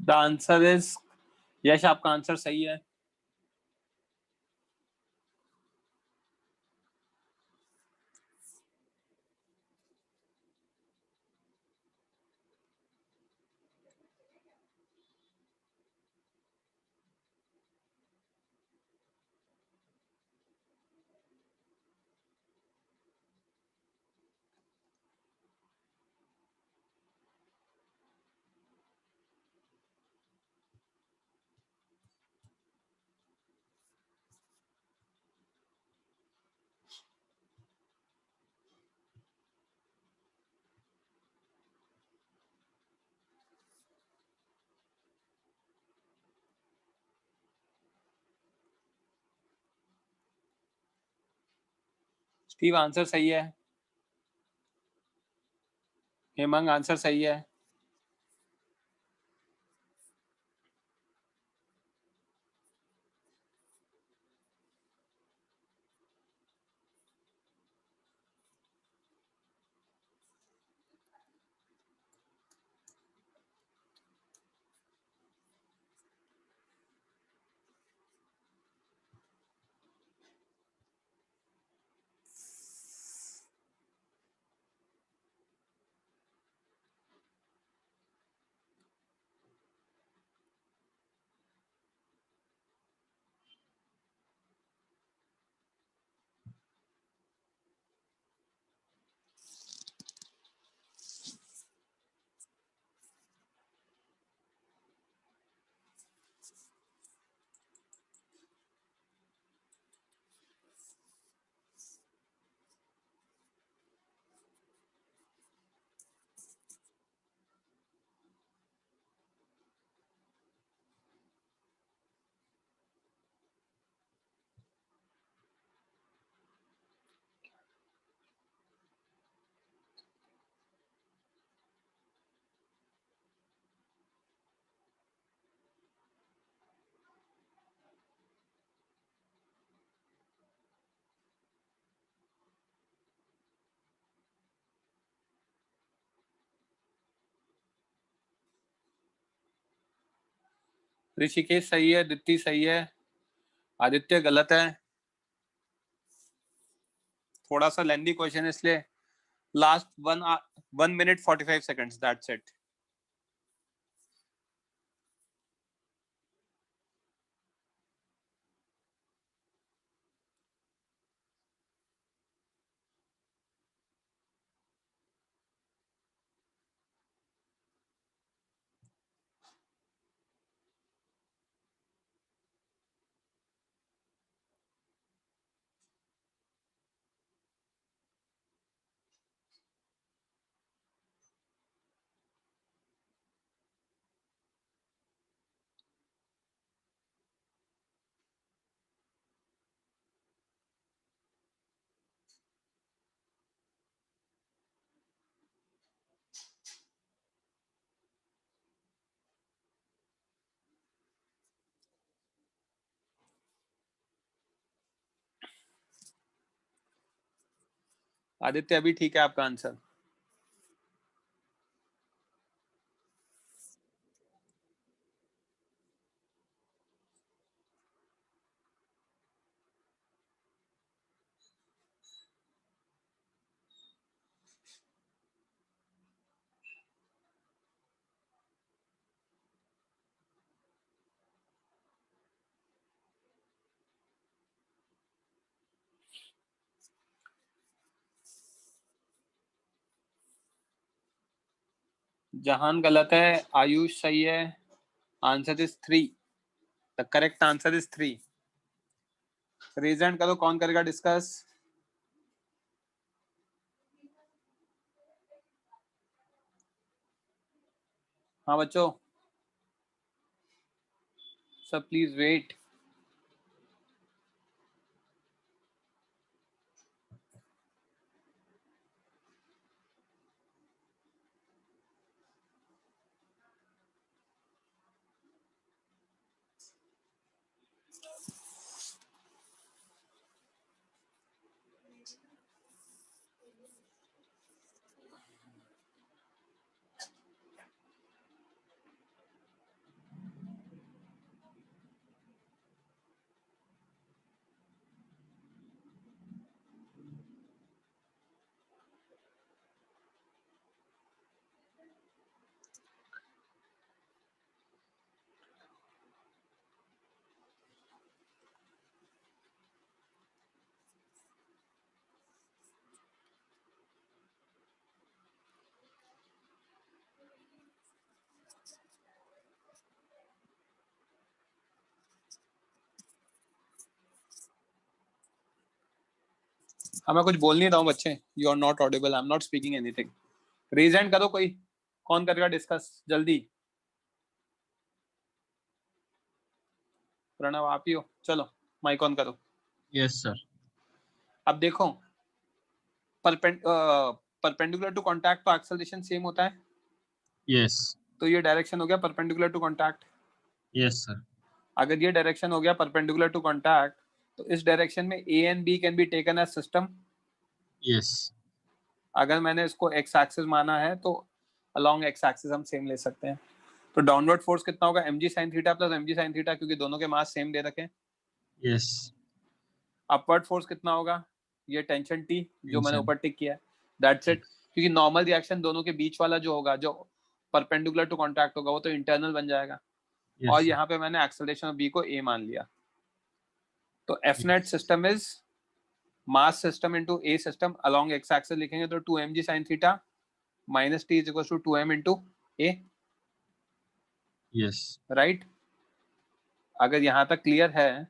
द आंसर इज, यश आपका आंसर सही है। स्टीव आंसर सही है। हेमंग आंसर सही है। ऋषिकेश सही है, दिप्ति सही है, आदित्य गलत है। थोड़ा सा लेंदी क्वेश्चन है इसलिए last 1 minute 45 seconds, that's it. Aditya अभी ठीक है आपका आंसर। जहान गलत है, आयुष सही है। Answer is 3। The correct answer is 3। Reason करो, कौन करेगा डिस्कस? हाँ बच्चों, सब प्लीज वेट। हाँ, मैं कुछ बोल नहीं रहा हूँ बच्चे। You are not audible, I am not speaking anything. Reason करो कोई, कौन करेगा डिस्कस जल्दी? प्रणव आप ही हो, चलो माइक ऑन करो। Yes sir. अब देखो, परपेंडिकुलर टू कॉन्टैक्ट तो एक्सेलरेशन सेम होता है, Yes. तो ये डायरेक्शन हो गया perpendicular to contact. Yes, sir. अगर ये डायरेक्शन हो गया परपेंडिकुलर टू कॉन्टैक्ट, तो इस डायरेक्शन में A and B can be taken as system. Yes. अगर मैंने इसको एक्स एक्सिस माना है तो अलोंग एक्स एक्सिस हम सेम ले सकते हैं। तो डाउनवर्ड फोर्स कितना होगा, mg sin theta plus mg sin theta, क्योंकि दोनों के मास सेम दे रखे हैं। Yes. अपवर्ड फोर्स कितना होगा, ये टेंशन टी जो मैंने Tension. ऊपर टिक किया है, दैट्स इट। क्योंकि नॉर्मल रिएक्शन दोनों के बीच वाला जो होगा, जो परपेंडिकुलर टू कॉन्टैक्ट होगा, वो तो इंटरनल बन जाएगा। Yes. और sir. यहाँ पे मैंने एक्सेलरेशन ऑफ बी को ए मान लिया। तो F net system is mass system into A system along x axis लिखेंगे तो 2mg sin theta minus T is equal to 2m into A, Yes. Right. अगर यहाँ तक क्लियर है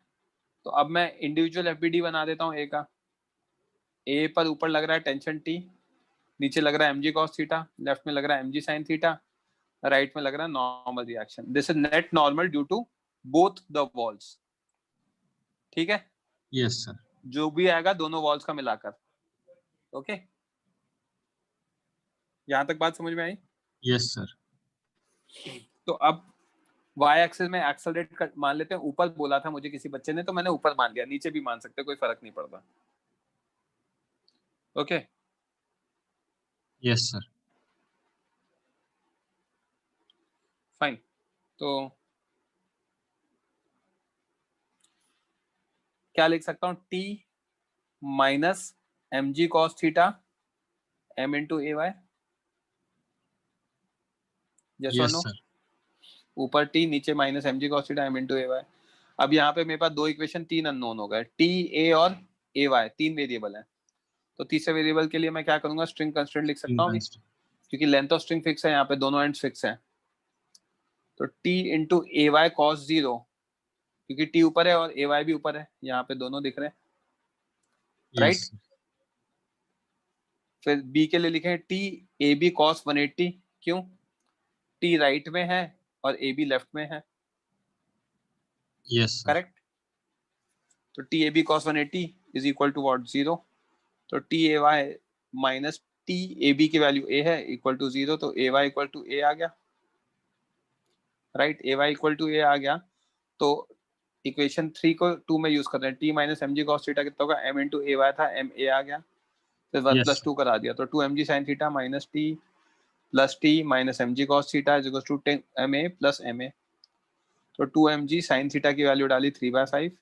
तो अब मैं इंडिविजुअल एफबीडी बना देता हूँ ए का। ए पर ऊपर लग रहा है टेंशन टी, नीचे लग रहा है mg cos थीटा, लेफ्ट में लग रहा है mg sin थीटा, राइट में लग रहा है normal reaction. This is net normal due to both the walls. ठीक है, Yes, sir. जो भी आएगा दोनों वॉल्स का मिलाकर। ओके, यहाँ तक बात समझ में आई? Yes, sir. तो अब वाई एक्सिस में एक्सेलरेट मान लेते हैं। ऊपर बोला था मुझे किसी बच्चे ने, तो मैंने ऊपर मान लिया, नीचे भी मान सकते, कोई फर्क नहीं पड़ता। Okay, Yes, sir. फाइन। तो क्या लिख सकता हूँ, T minus mg cos theta m into A Y. Yes, sir. ऊपर टी, नीचे minus mg cos theta m into A Y. अब यहाँ पे मेरे पास दो इक्वेशन, तीन अननोन हो गए, टी ए और ए वाई, तीन वेरिएबल है। तो तीसरे वेरिएबल के लिए मैं क्या करूंगा, स्ट्रिंग कंस्ट्रेंट लिख सकता हूँ, क्योंकि लेंथ ऑफ स्ट्रिंग फिक्स है, यहाँ पे दोनों एंड्स फिक्स है। तो T into A Y cos zero, क्योंकि टी ऊपर है और ए वाई भी ऊपर है, यहाँ पे दोनों दिख रहे हैं, राइट। Yes. फिर बी के लिए लिखें टी ए बी कॉस 180, क्यों, टी राइट में है और ए बी लेफ्ट में है, Yes, sir. करेक्ट। तो T A B cos 180 is equal to what, zero. तो T A Y minus T A B की वैल्यू ए है इक्वल टू जीरो, तो A Y equal to A आ गया, right. A Y equal to A आ गया। तो इक्वेशन 3 को 2 में यूज कर रहे हैं, T minus M G cos theta कितना होगा, एम इंटू ए वाई था, एम ए आ गया, फिर 1 Yes. प्लस 2 करा दिया, तो 2mg sin theta minus T plus T minus mg cos theta is equal to 10ma plus ma। तो 2mg sin थीटा की वैल्यू डाली 3/5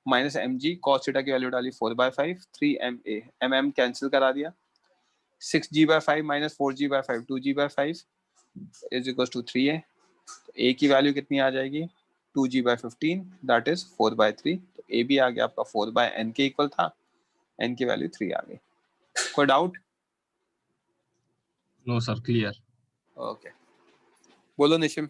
माइनस mg cos थीटा की वैल्यू डाली 4/5, 3ma, mm कैंसिल करा दिया, 6g/5 minus 4g/5 2g/5 is equal to 3a। तो a की value कितनी आ जाएगी, 2g/15 दैट इज 4/3। तो a भी आ गया आपका 4/n के इक्वल था, n की वैल्यू 3 आ गई। कोई doubt? No, sir. Clear. Okay, बोलो निशिम।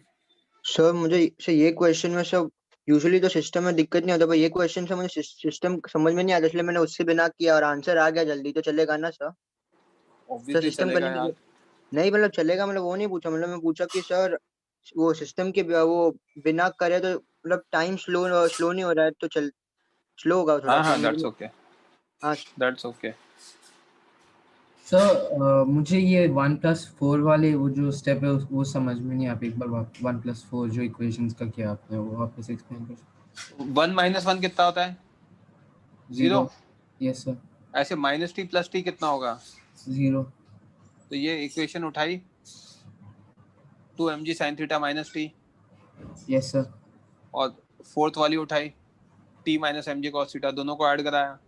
सर मुझे सर ये क्वेश्चन में सर यूजुअली तो सिस्टम में दिक्कत नहीं होता, पर ये क्वेश्चन से मुझे सिस्टम समझ में नहीं आता, इसलिए मैंने उससे बिना किया और आंसर आ गया जल्दी, तो चलेगा ना सर? सर सिस्टम करने के लिए नहीं, मतलब चलेगा, मतलब वो नहीं पूछा, मतलब मैं पूछा कि सर वो सिस्टम के वो बिना करे तो मतलब टाइम स्लो नहीं हो रहा है, तो चल स्लो होगा थोड़ा। हाँ, दैट्स ओके, हाँ दैट्स ओके। सर मुझे ये 1+4 वाले वो जो स्टेप है वो समझ में नहीं, आप एक बार 1+4 जो इक्वेशंस का किया आपने वो वापस एक्सप्लेन कर सकते? 1 माइनस 1 कितना होता है, जीरो। Yes sir. ऐसे माइनस टी प्लस टी कितना होगा, जीरो। तो ये इक्वेशन उठाई 2mg sin theta minus T, yes sir. और फोर्थ वाली उठाई t minus mg cos theta, दोनों को ऐड कराया,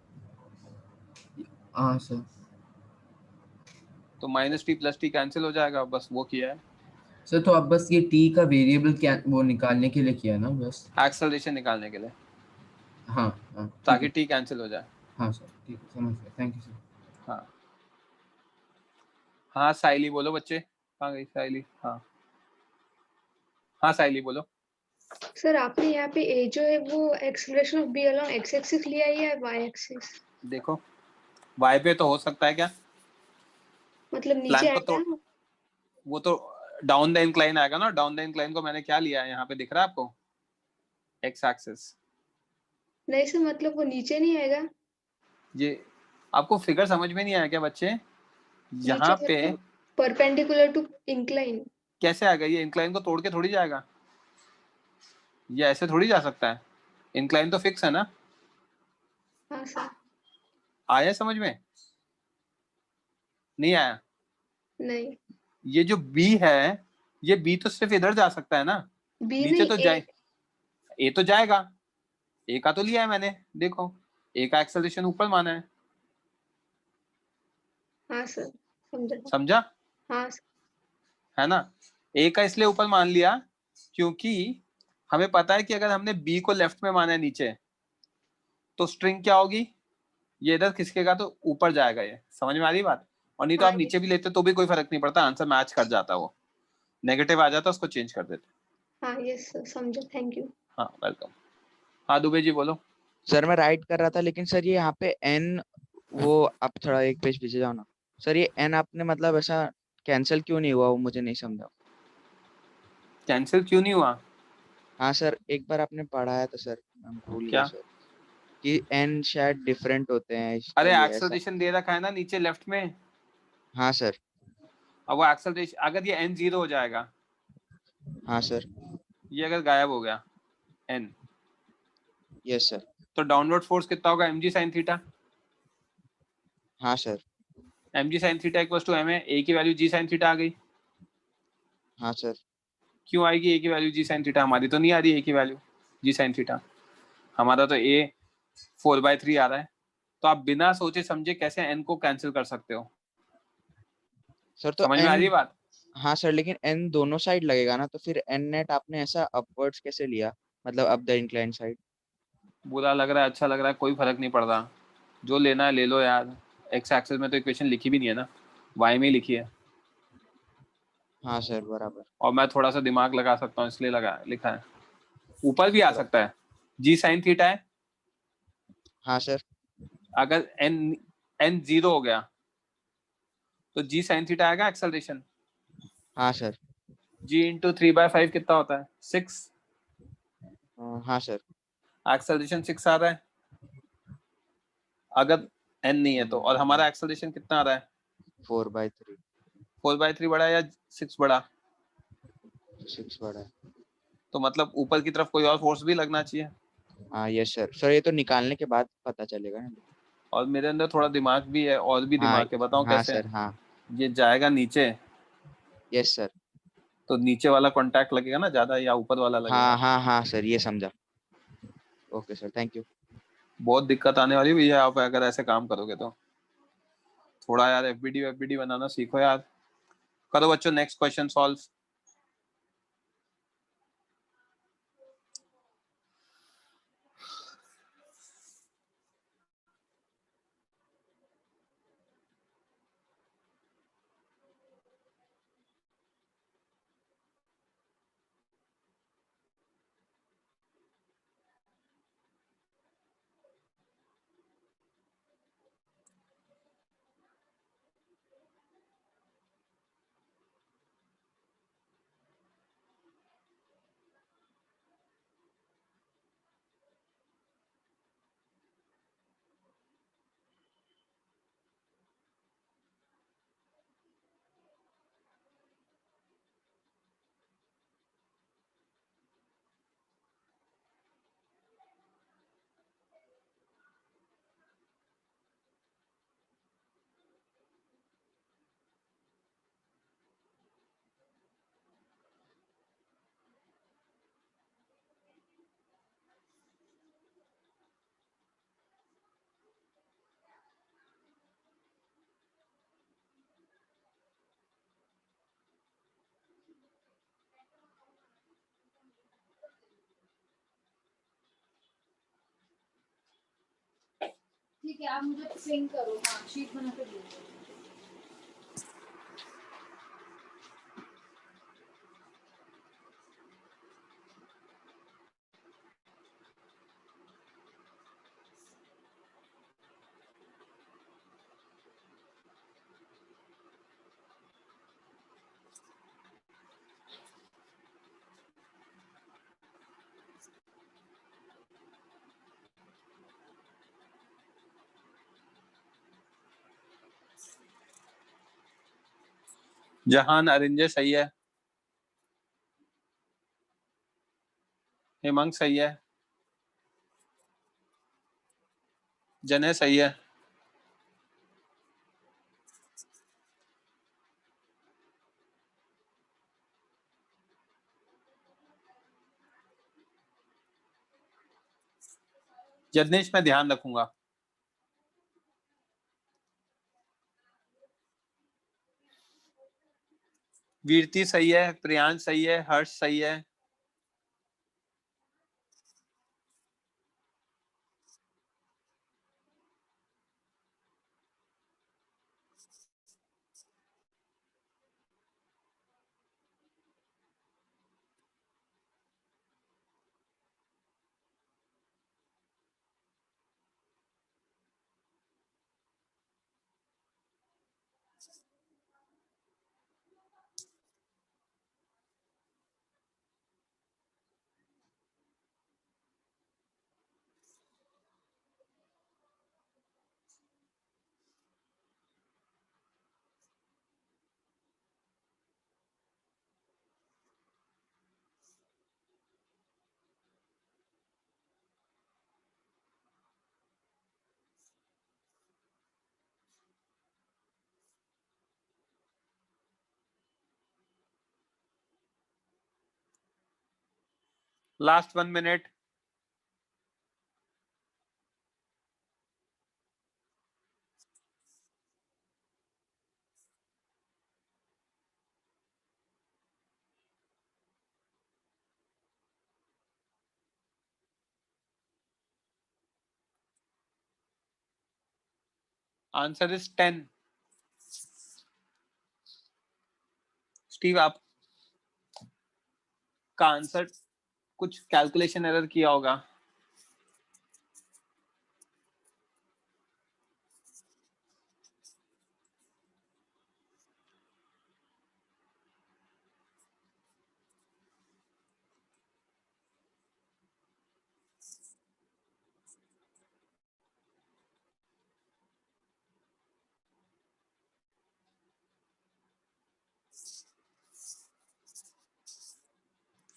हाँ सर। तो minus T plus T cancel हो जाएगा, बस वो किया है सर। तो अब बस ये t का वेरिएबल क्या वो निकालने के लिए किया ना, बस एक्सेलरेशन निकालने के लिए, हाँ हाँ, ताकि t कैंसिल हो जाए। हाँ सर ठीक है, समझ गया, थैंक यू सर। हाँ हाँ, साइली बोलो बच्चे, कहाँ गई साइली? हाँ हाँ साइली बोलो। सर आपने यहाँ पे ए जो है वो acceleration of B along x axis लिया है या वाई एक्सिस? देखो y पे तो हो सकता है क्या, मतलब नीचे प्लान को आएगा तो वो तो डाउन द इंक्लाइन आएगा ना, डाउन द इंक्लाइन को मैंने क्या लिया है यहाँ पे दिख रहा है आपको, एक्स एक्सिस। नहीं सर, मतलब वो नीचे नहीं आएगा। ये आपको फिगर समझ में नहीं आया क्या बच्चे? यहाँ पे परपेंडिकुलर टू इंक्लाइन कैसे आएगा? ये इंक्लाइन को तोड़ के थोड़ी जाएगा, ये ऐसे थोड़ी जा सकता है। इंक्लाइन तो फिक्स है ना। हाँ सर। आया समझ में? नहीं आया? नहीं, ये जो बी है, ये बी तो सिर्फ इधर जा सकता है ना, बी नीचे नहीं तो जाए। ए तो जाएगा, ए का तो लिया है मैंने, देखो ए का एक्सेलरेशन ऊपर माना है। हाँ सर, समझा? हाँ सर। है ना। ए का इसलिए ऊपर मान लिया क्योंकि हमें पता है कि अगर हमने बी को लेफ्ट में माना है नीचे, तो स्ट्रिंग क्या होगी, ये इधर खिसकेगा तो ऊपर जाएगा। ये समझ में आ रही बात? और नहीं तो आप नीचे भी लेते तो भी कोई फर्क नहीं पड़ता, आंसर मैच कर जाता, वो नेगेटिव आ जाता उसको चेंज कर देते। हाँ यस सर, समझा, थैंक यू। हाँ वेलकम। हाँ दुबे जी बोलो। सर मैं राइट कर रहा था, लेकिन सर ये यहाँ पे एन, वो आप थोड़ा एक पेज पीछे जाओ ना सर। ये एन आपने मतलब ऐसा कैंसिल क्यों नहीं हुआ, वो मुझे नहीं समझा। कैंसिल क्यों नहीं हुआ? हाँ सर, एक बार आपने पढ़ाया था सर, मैं भूल गया क्या? सर, कि एन शायद डिफरेंट होते हैं अरे इसलिए ऐसा। एक्सेलरेशन दे रखा है ना नीचे लेफ्ट में। हाँ सर। अब वो एक्सेलरेशन अगर ये एन 0 हो जाएगा, हाँ सर। ये अगर गायब हो गया एन, यस सर। तो डाउनवर्ड फोर्स कितना होगा? mg sin theta. हाँ sir. mg sin theta equals to m है, a की वैल्यू g sin थीटा आ गई। हाँ सर। क्यों आएगी a की वैल्यू g sin थीटा? हमारी तो नहीं आ रही a की वैल्यू g sin थीटा, हमारा तो a 4/3 आ रहा है। तो आप बिना सोचे समझे कैसे n को कैंसिल कर सकते हो? सर तो समझ में आ रही है बात? हाँ सर, लेकिन एन दोनों साइड लगेगा ना, तो फिर एन नेट आपने ऐसा अपवर्ड्स कैसे लिया, मतलब अप द इंक्लाइन साइड। बुरा लग रहा है, अच्छा लग रहा है, कोई फर्क नहीं पड़ रहा, जो लेना है ले लो यार। एक्स एक्सिस में तो इक्वेशन लिखी भी नहीं है ना, वाई में ही लिखी है। हाँ सर बराबर। और मैं थोड़ा सा दिमाग लगा सकता हूँ इसलिए लिखा है। ऊपर भी आ सकता है, जी साइन थीटा है। हाँ सर। अगर n 0 हो गया तो जी साइन थीटा आएगा एक्सेलरेशन। हाँ सर। g इंटू 3/5 कितना होता है? 6। हाँ सर। एक्सेलरेशन 6 आ रहा है अगर n नहीं है तो, और हमारा एक्सेलरेशन कितना आ रहा है? 4/3। 4/3 बड़ा या 6 बड़ा? 6 बड़ा है। तो मतलब ऊपर की तरफ कोई और फोर्स भी लगना चाहिए। हाँ यस सर। सर ये तो निकालने के बाद पता चलेगा ना। और मेरे अंदर थोड़ा दिमाग भी है, और भी हाँ दिमाग है, बताओ हाँ कैसे? सर। हाँ ये जाएगा नीचे, यस सर। तो नीचे वाला कांटेक्ट लगेगा ना ज्यादा, या ऊपर वाला लगेगा? हाँ हाँ हाँ सर, ये समझा। Okay sir, thank you. बहुत दिक्कत आने वाली है आप अगर ऐसे काम करोगे तो। थोड़ा यार एफबीडी बनाना सीखो यार। करो बच्चों, नेक्स्ट क्वेश्चन सॉल्व। ठीक है, आप मुझे पिंग करो। हाँ, शीट बना कर दो। जहान अरिंजे सही है, हेमंग सही है, जने सही है, जदनेश मैं ध्यान रखूंगा। वीरती सही है, प्रियांश सही है, हर्ष सही है, last 1 minute. Answer is 10। Steve आप का आंसर कुछ कैलकुलेशन एरर किया होगा।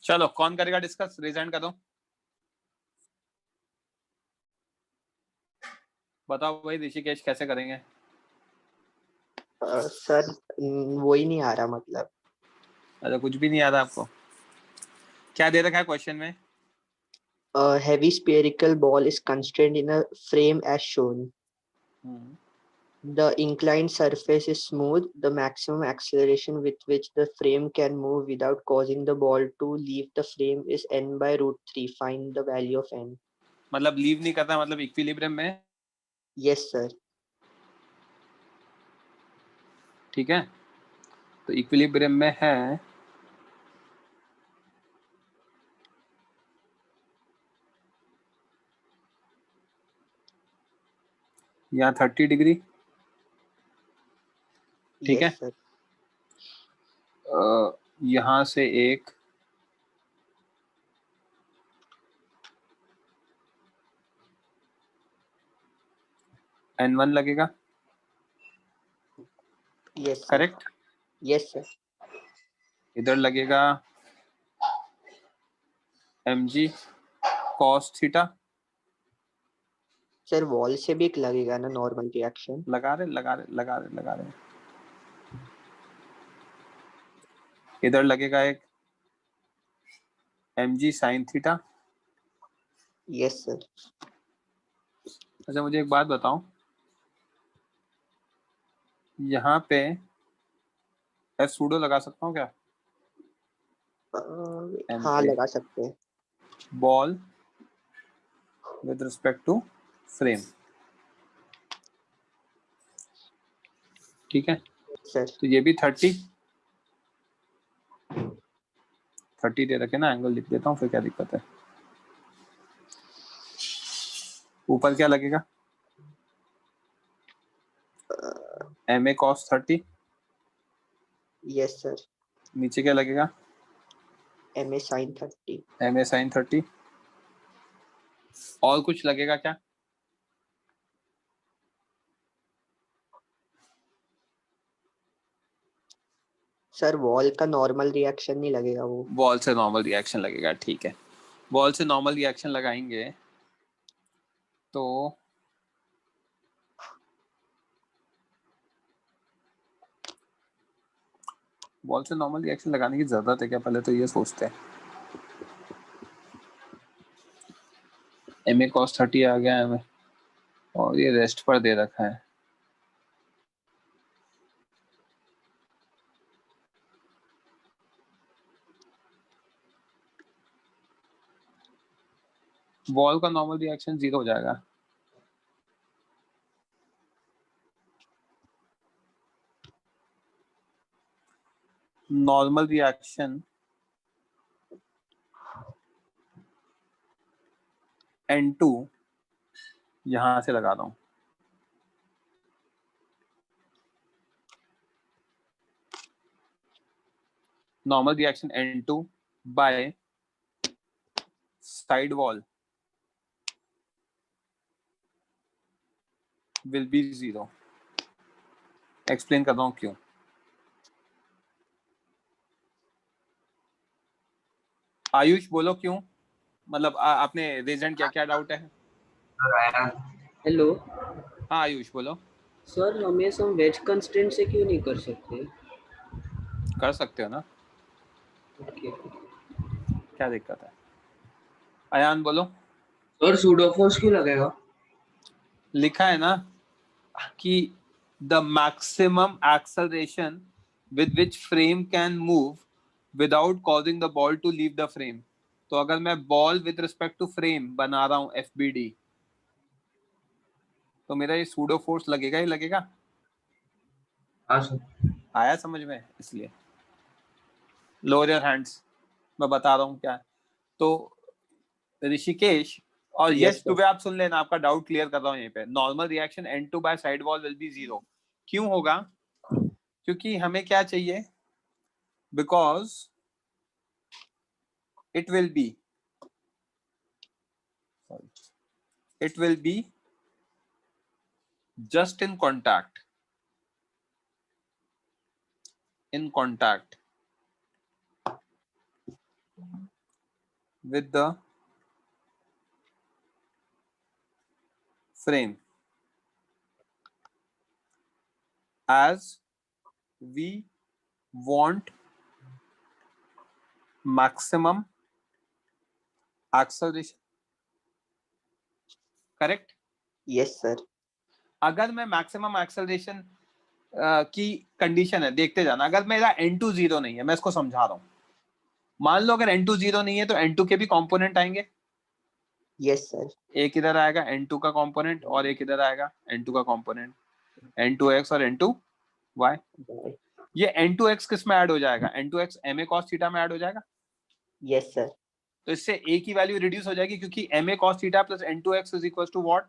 चलो कौन करेगा डिस्कस, रिजाइन कर दो। बताओ भाई ऋषिकेश कैसे करेंगे। सर वो ही नहीं आ रहा मतलब। अच्छा कुछ भी नहीं आ रहा आपको। क्या दे रखा है क्वेश्चन में? A heavy spherical ball is constrained in a frame as shown. The inclined surface is smooth. The maximum acceleration with which the frame can move without causing the ball to leave the frame is n by √3. Find the value of n. मतलब leave नहीं करता, मतलब equilibrium में। Yes sir. ठीक है, तो equilibrium में है यहाँ 30 डिग्री। ठीक yes, है, यहाँ से एक N1 लगेगा। yes correct. yes sir. इधर लगेगा mg cos theta. Sir wall से भी एक लगेगा ना नॉर्मल रिएक्शन। लगा रहे। इधर लगेगा एक mg sin theta. Yes sir. अच्छा मुझे एक बात बताओ, यहाँ पे एस सूडो लगा सकता हूँ क्या? हाँ लगा सकते हैं। Ball with respect to frame. ठीक है सर। तो ये भी 30 दे रखे ना, एंगल लिख देता हूँ फिर क्या दिक्कत है। ऊपर क्या लगेगा? ma cos 30। Yes sir. नीचे क्या लगेगा? ma sin 30। ma sin 30। और कुछ लगेगा क्या? सर वॉल का नॉर्मल रिएक्शन नहीं लगेगा वो? वॉल से नॉर्मल रिएक्शन लगेगा, ठीक है। वॉल से नॉर्मल रिएक्शन लगाएंगे तो वॉल से नॉर्मल रिएक्शन लगाने की जरूरत है क्या, पहले तो ये सोचते हैं। MA cos 30 आ गया है और ये रेस्ट पर दे रखा है। वॉल का नॉर्मल रिएक्शन 0 हो जाएगा। नॉर्मल रिएक्शन N2 यहां से लगा रहा हूं। Normal reaction N2 by side wall will be 0। Explain कर रहा हूं क्यों। आयुष बोलो क्यों, मतलब आपने रीजन क्या क्या डाउट है? हेलो हाँ आयुष बोलो। सर, हमें हम वेज कंस्ट्रेंट से क्यों नहीं कर सकते? कर सकते हो ना, ओके। क्या दिक्कत है? अयान बोलो। सर सूडो फोर्स क्यों लगेगा? लिखा है ना कि the maximum acceleration with which frame can move without causing the ball to leave the frame। तो अगर मैं ball with respect to frame बना रहा हूं FBD, तो मेरा ये सूडो फोर्स लगेगा ही लगेगा। हाँ सर। आया समझ में? इसलिए लोअर योर हैंड्स, मैं बता रहा हूं क्या है। तो ऋषिकेश और यस दुबे आप सुन लेना, आपका डाउट क्लियर कर रहा हूं यहीं पे। Normal reaction N2 by side wall will be 0। क्यों होगा? क्योंकि हमें क्या चाहिए, because it will be just in contact with the frame as we want maximum acceleration। Correct? Yes sir. अगर मैं मैक्सिमम एक्सेलरेशन की कंडीशन है, देखते जाना, अगर मेरा N2 0 नहीं है, मैं इसको समझा रहा हूं। मान लो अगर N2 0 नहीं है तो N2 के भी कंपोनेंट आएंगे। Yes sir. एक इधर आएगा N2 का कंपोनेंट और एक इधर आएगा N2 का कंपोनेंट, N2x और N2y। ये N2x किस में ऐड हो जाएगा? N2x MA cos थीटा में ऐड हो जाएगा। Yes sir. तो इससे a की वैल्यू रिड्यूस हो जाएगी, क्योंकि MA cos theta plus N2x is equal to what?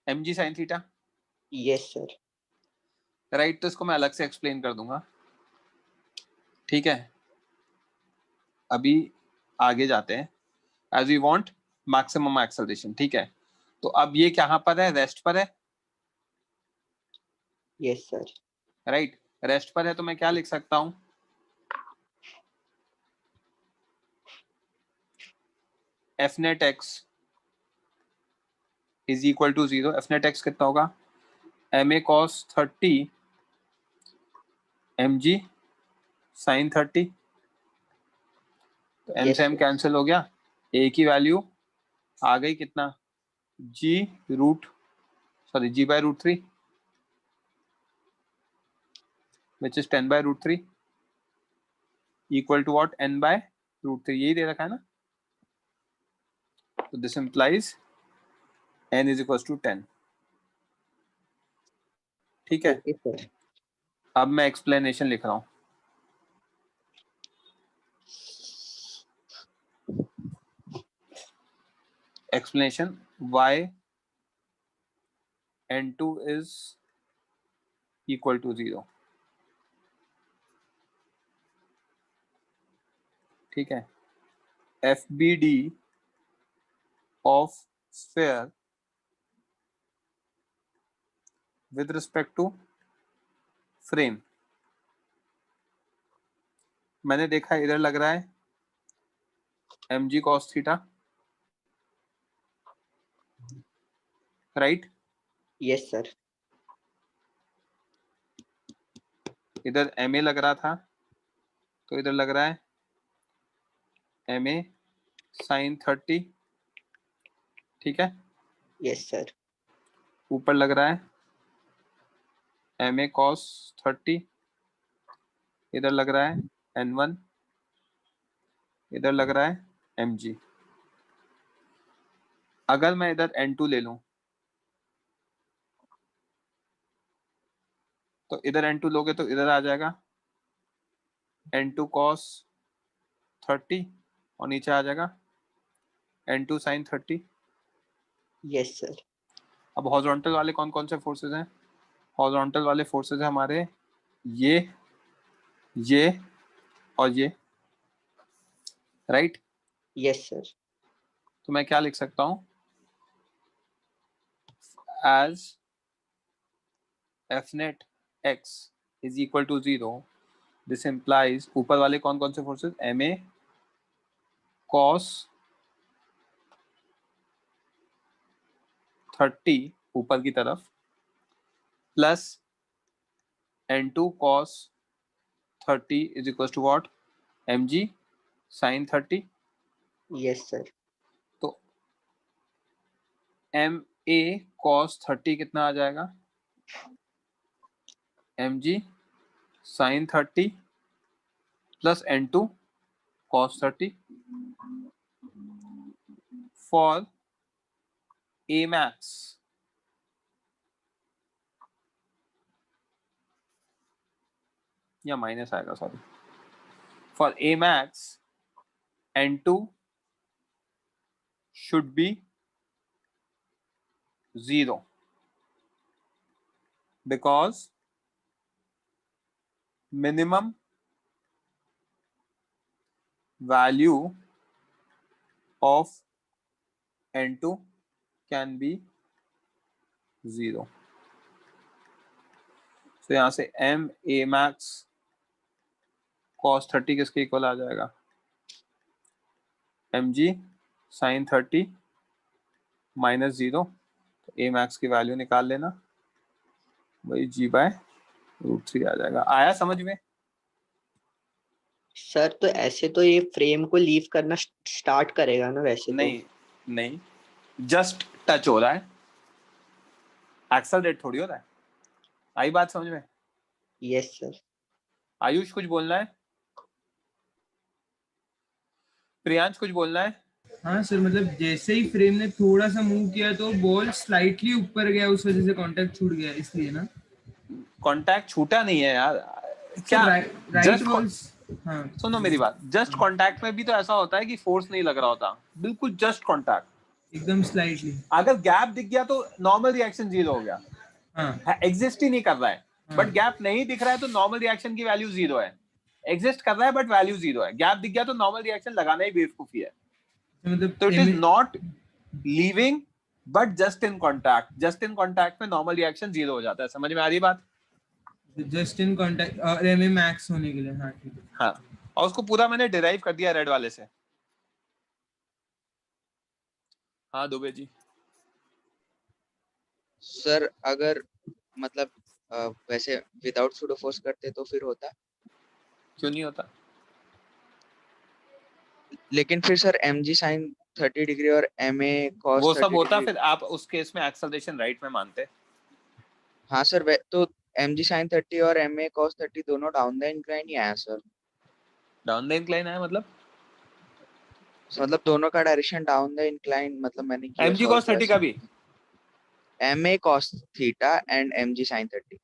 mg sin theta. Yes sir. Right, तो इसको मैं अलग से एक्सप्लेन कर दूंगा, ठीक है। अभी आगे जाते हैं। As we want maximum acceleration, ठीक है। तो अब ये कहां पर है? रेस्ट पर है। Yes sir. राइट, रेस्ट पर है तो मैं क्या लिख सकता हूं? F net x is equal to 0। F net x कितना होगा? MA cos 30 mg sin 30। तो m से m कैंसिल हो गया, a की वैल्यू आ गई कितना? g by root 3 which is 10 by root 3 equal to what? n by root 3। यही दे रखा है ना। तो this implies n is equals to 10। ठीक है, अब मैं एक्सप्लेनेशन लिख रहा हूं। Explanation y n2 is equal to 0। ठीक है, FBD of sphere with respect to frame मैंने देखा इधर लग रहा है mg cos theta, right? Yes sir. इधर ma लग रहा था, तो इधर लग रहा है ma sin 30, ठीक है? Yes sir. ऊपर लग रहा है ma cos 30, इधर लग रहा है n1, इधर लग रहा है mg। अगर मैं इधर n2 ले लूं तो इधर n2 लोगे तो इधर आ जाएगा n2 cos 30 और नीचे आ जाएगा n2 sin 30। Yes sir. अब हॉरिजॉन्टल वाले कौन कौन से फोर्सेस हैं? हॉरिजॉन्टल वाले फोर्सेस हैं हमारे ये और ये, राइट? Yes sir. तो मैं क्या लिख सकता हूं? As f net x is equal to 0, this implies ऊपर वाले कौन कौन से फोर्सेस? ma cos 30 ऊपर की तरफ plus n2 cos 30 is equals to what? mg sin 30। Yes sir. तो ma cos 30 कितना आ जाएगा? mg sin 30 plus n2 cos 30 for a max या माइनस आएगा, sorry, for a max n2 should be 0 because minimum value of n2 can be 0। तो यहां से m a max cos 30 किसके इक्वल आ जाएगा? mg sin 30 minus 0। तो a max की value निकाल लेना, वही g/√3 आ जाएगा। आया समझ में? सर तो ऐसे तो ये फ्रेम को लीव करना स्टार्ट करेगा ना वैसे? नहीं, जस्ट टच हो रहा है, एक्सेलरेट थोड़ी हो रहा है। आई बात समझ में? Yes sir. आयुष कुछ बोलना है? प्रियांश कुछ बोलना है? हाँ सर, मतलब जैसे ही फ्रेम ने थोड़ा सा मूव किया तो बॉल स्लाइटली ऊपर गया, उस वजह से कांटेक्ट छूट गया, इसलिए ना? कांटेक्ट छूटा नहीं है यार, क्या राइट बॉल्स? हाँ सुनो मेरी बात, जस्ट कांटेक्ट में भी तो ऐसा होता है कि फोर्स नहीं लग रहा होता, बिल्कुल जस्ट कांटेक्ट, एकदम स्लाइटली। अगर गैप दिख गया तो नॉर्मल रिएक्शन 0 हो गया, हाँ एग्जिस्ट ही नहीं कर रहा है। बट गैप नहीं दिख रहा है तो नॉर्मल रिएक्शन की वैल्यू 0 है, एग्जिस्ट कर रहा है बट वैल्यू 0 है। गैप दिख गया तो नॉर्मल रिएक्शन लगाना ही बेवकूफी है। तो it is not leaving but just in contact, just in contact में नॉर्मल रिएक्शन 0 हो जाता है। समझ में आ रही बात? जस्ट इन कांटेक्ट और एमए मैक्स होने के लिए। हाँ ठीक है। हाँ, और उसको पूरा मैंने डिराइव कर दिया रेड वाले से। हाँ दुबे जी। सर अगर मतलब वैसे विदाउट सूडो फोर्स करते तो फिर होता? क्यों नहीं होता? लेकिन फिर सर mg sin 30 डिग्री और ma cos वो 30 सब होता, डिग्री। फिर आप उस केस में एक्सेलरेशन राइट में मानते। हाँ सर, तो mg sin 30 और ma cos 30 दोनों डाउन द इंक्लाइन ही आया सर। डाउन द इंक्लाइन आया मतलब दोनों का डायरेक्शन डाउन द इंक्लाइन, मतलब मैंने किया mg cos 30 का भी ma cos theta and mg sin 30।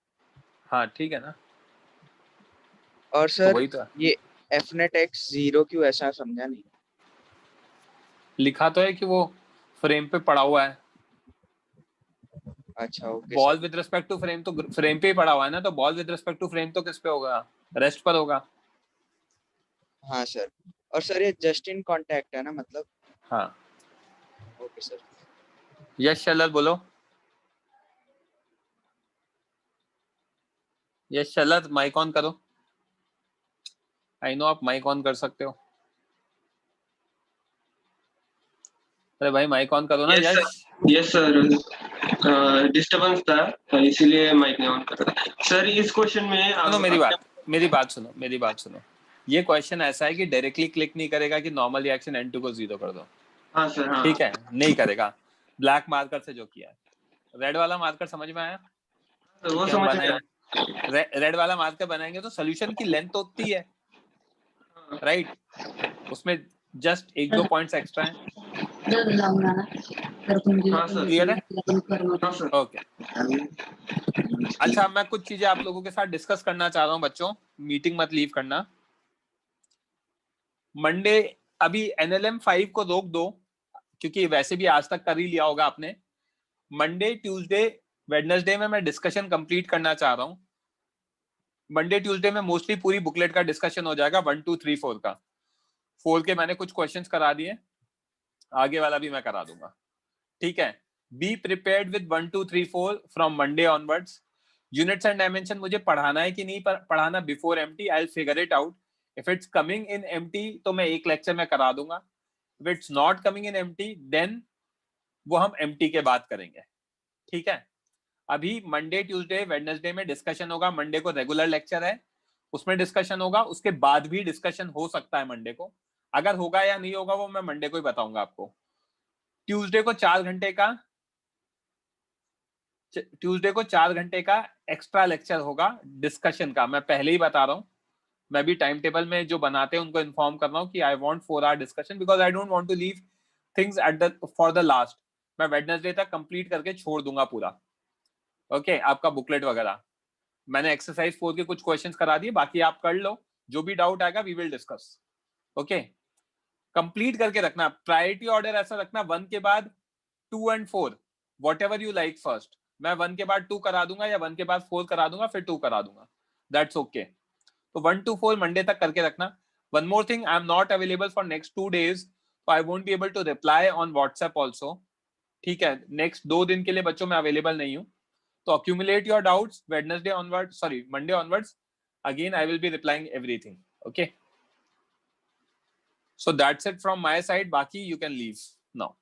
हाँ ठीक है ना। और सर वही तो ये f net x 0 क्यों, ऐसा समझा नहीं। लिखा तो है कि वो फ्रेम पे पड़ा हुआ है। अच्छा okay. Ball with respect to frame तो फ्रेम पे ही पड़ा हुआ है ना, तो ball with respect to frame तो किस पे होगा? रेस्ट पर होगा। हाँ सर, और सर ये जस्ट इन कांटेक्ट है ना मतलब? हाँ ओके सर। यश शलल बोलो। यश शलल माइक ऑन करो। आई नो आप माइक ऑन कर सकते हो। अरे भाई माइक ऑन करो ना। यस सर, डिस्टरबेंस था इसीलिए माइक नहीं ऑन कर रहा। सर इस क्वेश्चन में सुनो मेरी बात सुनो। ये क्वेश्चन ऐसा है कि डायरेक्टली क्लिक नहीं करेगा कि नॉर्मल रिएक्शन N2 को 0 कर दो। हाँ सर, हाँ। ठीक है, नहीं करेगा। ब्लैक मार्कर से जो किया है, रेड वाला मार्कर समझ में आया? वो समझ में आया। रेड वाला मार्कर बनाएंगे तो सोल्यूशन की लेंथ होती है, राइट? उसमें जस्ट 1-2 पॉइंट्स एक्स्ट्रा हैं। क्लियर है? ओके। अच्छा, मैं कुछ चीजें आप लोगों के साथ डिस्कस करना चाह रहा हूँ बच्चों, मीटिंग मत लीव करना। मंडे अभी NLM 5 को रोक दो, क्योंकि वैसे भी आज तक कर ही लिया होगा आपने। मंडे, ट्यूसडे, वेडनेसडे में मैं डिस्कशन कंप्लीट करना चाह रहा हूँ। मंडे ट्यूसडे में मोस्टली पूरी बुकलेट का डिस्कशन हो जाएगा, 1, 2, 3, 4 का। 4 के मैंने कुछ क्वेश्चंस करा दिए, आगे वाला भी मैं करा दूंगा। ठीक है, be prepared with 1, 2, 3, 4 from Monday onwards. Units and dimension मुझे पढ़ाना है कि नहीं पढ़ाना before MT, I will figure it out. If it's coming in MT तो मैं एक लेक्चर में करा दूंगा। If it's not coming in MT then वो हम एमटी के बाद करेंगे। ठीक है, अभी मंडे ट्यूसडे वेडनेसडे में डिस्कशन होगा। मंडे को रेगुलर लेक्चर है, उसमें डिस्कशन होगा। उसके बाद भी डिस्कशन हो सकता है मंडे को। अगर होगा या नहीं होगा वो मैं मंडे को ही बताऊंगा आपको। ट्यूसडे को 4 घंटे का एक्स्ट्रा लेक्चर होगा डिस्कशन का। मैं पहले ही बता रहा हूं, मैं भी टाइम टेबल में जो बनाते हैं उनको इन्फॉर्म कर रहा हूं कि I want 4 hour discussion because I don't want to leave things at for the last. मैं वेडनेसडे तक कंप्लीट करके छोड़ दूंगा पूरा। ओके, आपका बुकलेट वगैरह मैंने एक्सरसाइज 4 के कुछ क्वेश्चंस करा दिए, बाकी आप कर लो। जो भी डाउट आएगा we will discuss. Okay, complete करके रखना। प्रायोरिटी ऑर्डर ऐसा रखना, 1 के बाद 2 and 4, what ever you like first. मैं 1 के बाद 2 करा दूंगा या 1 के बाद 4 करा दूंगा, फिर 2 करा दूंगा, दैट्स ओके। तो 1 to 4 मंडे तक करके रखना। One more thing, I am not available for next 2 days, so I won't be able to reply on WhatsApp also। ठीक है, नेक्स्ट 2 दिन के लिए बच्चों मैं अवेलेबल नहीं हूं। तो accumulate your doubts Wednesday onwards, sorry Monday onwards, again I will be replying everything। okay, so that's it from my side, baki you can leave now।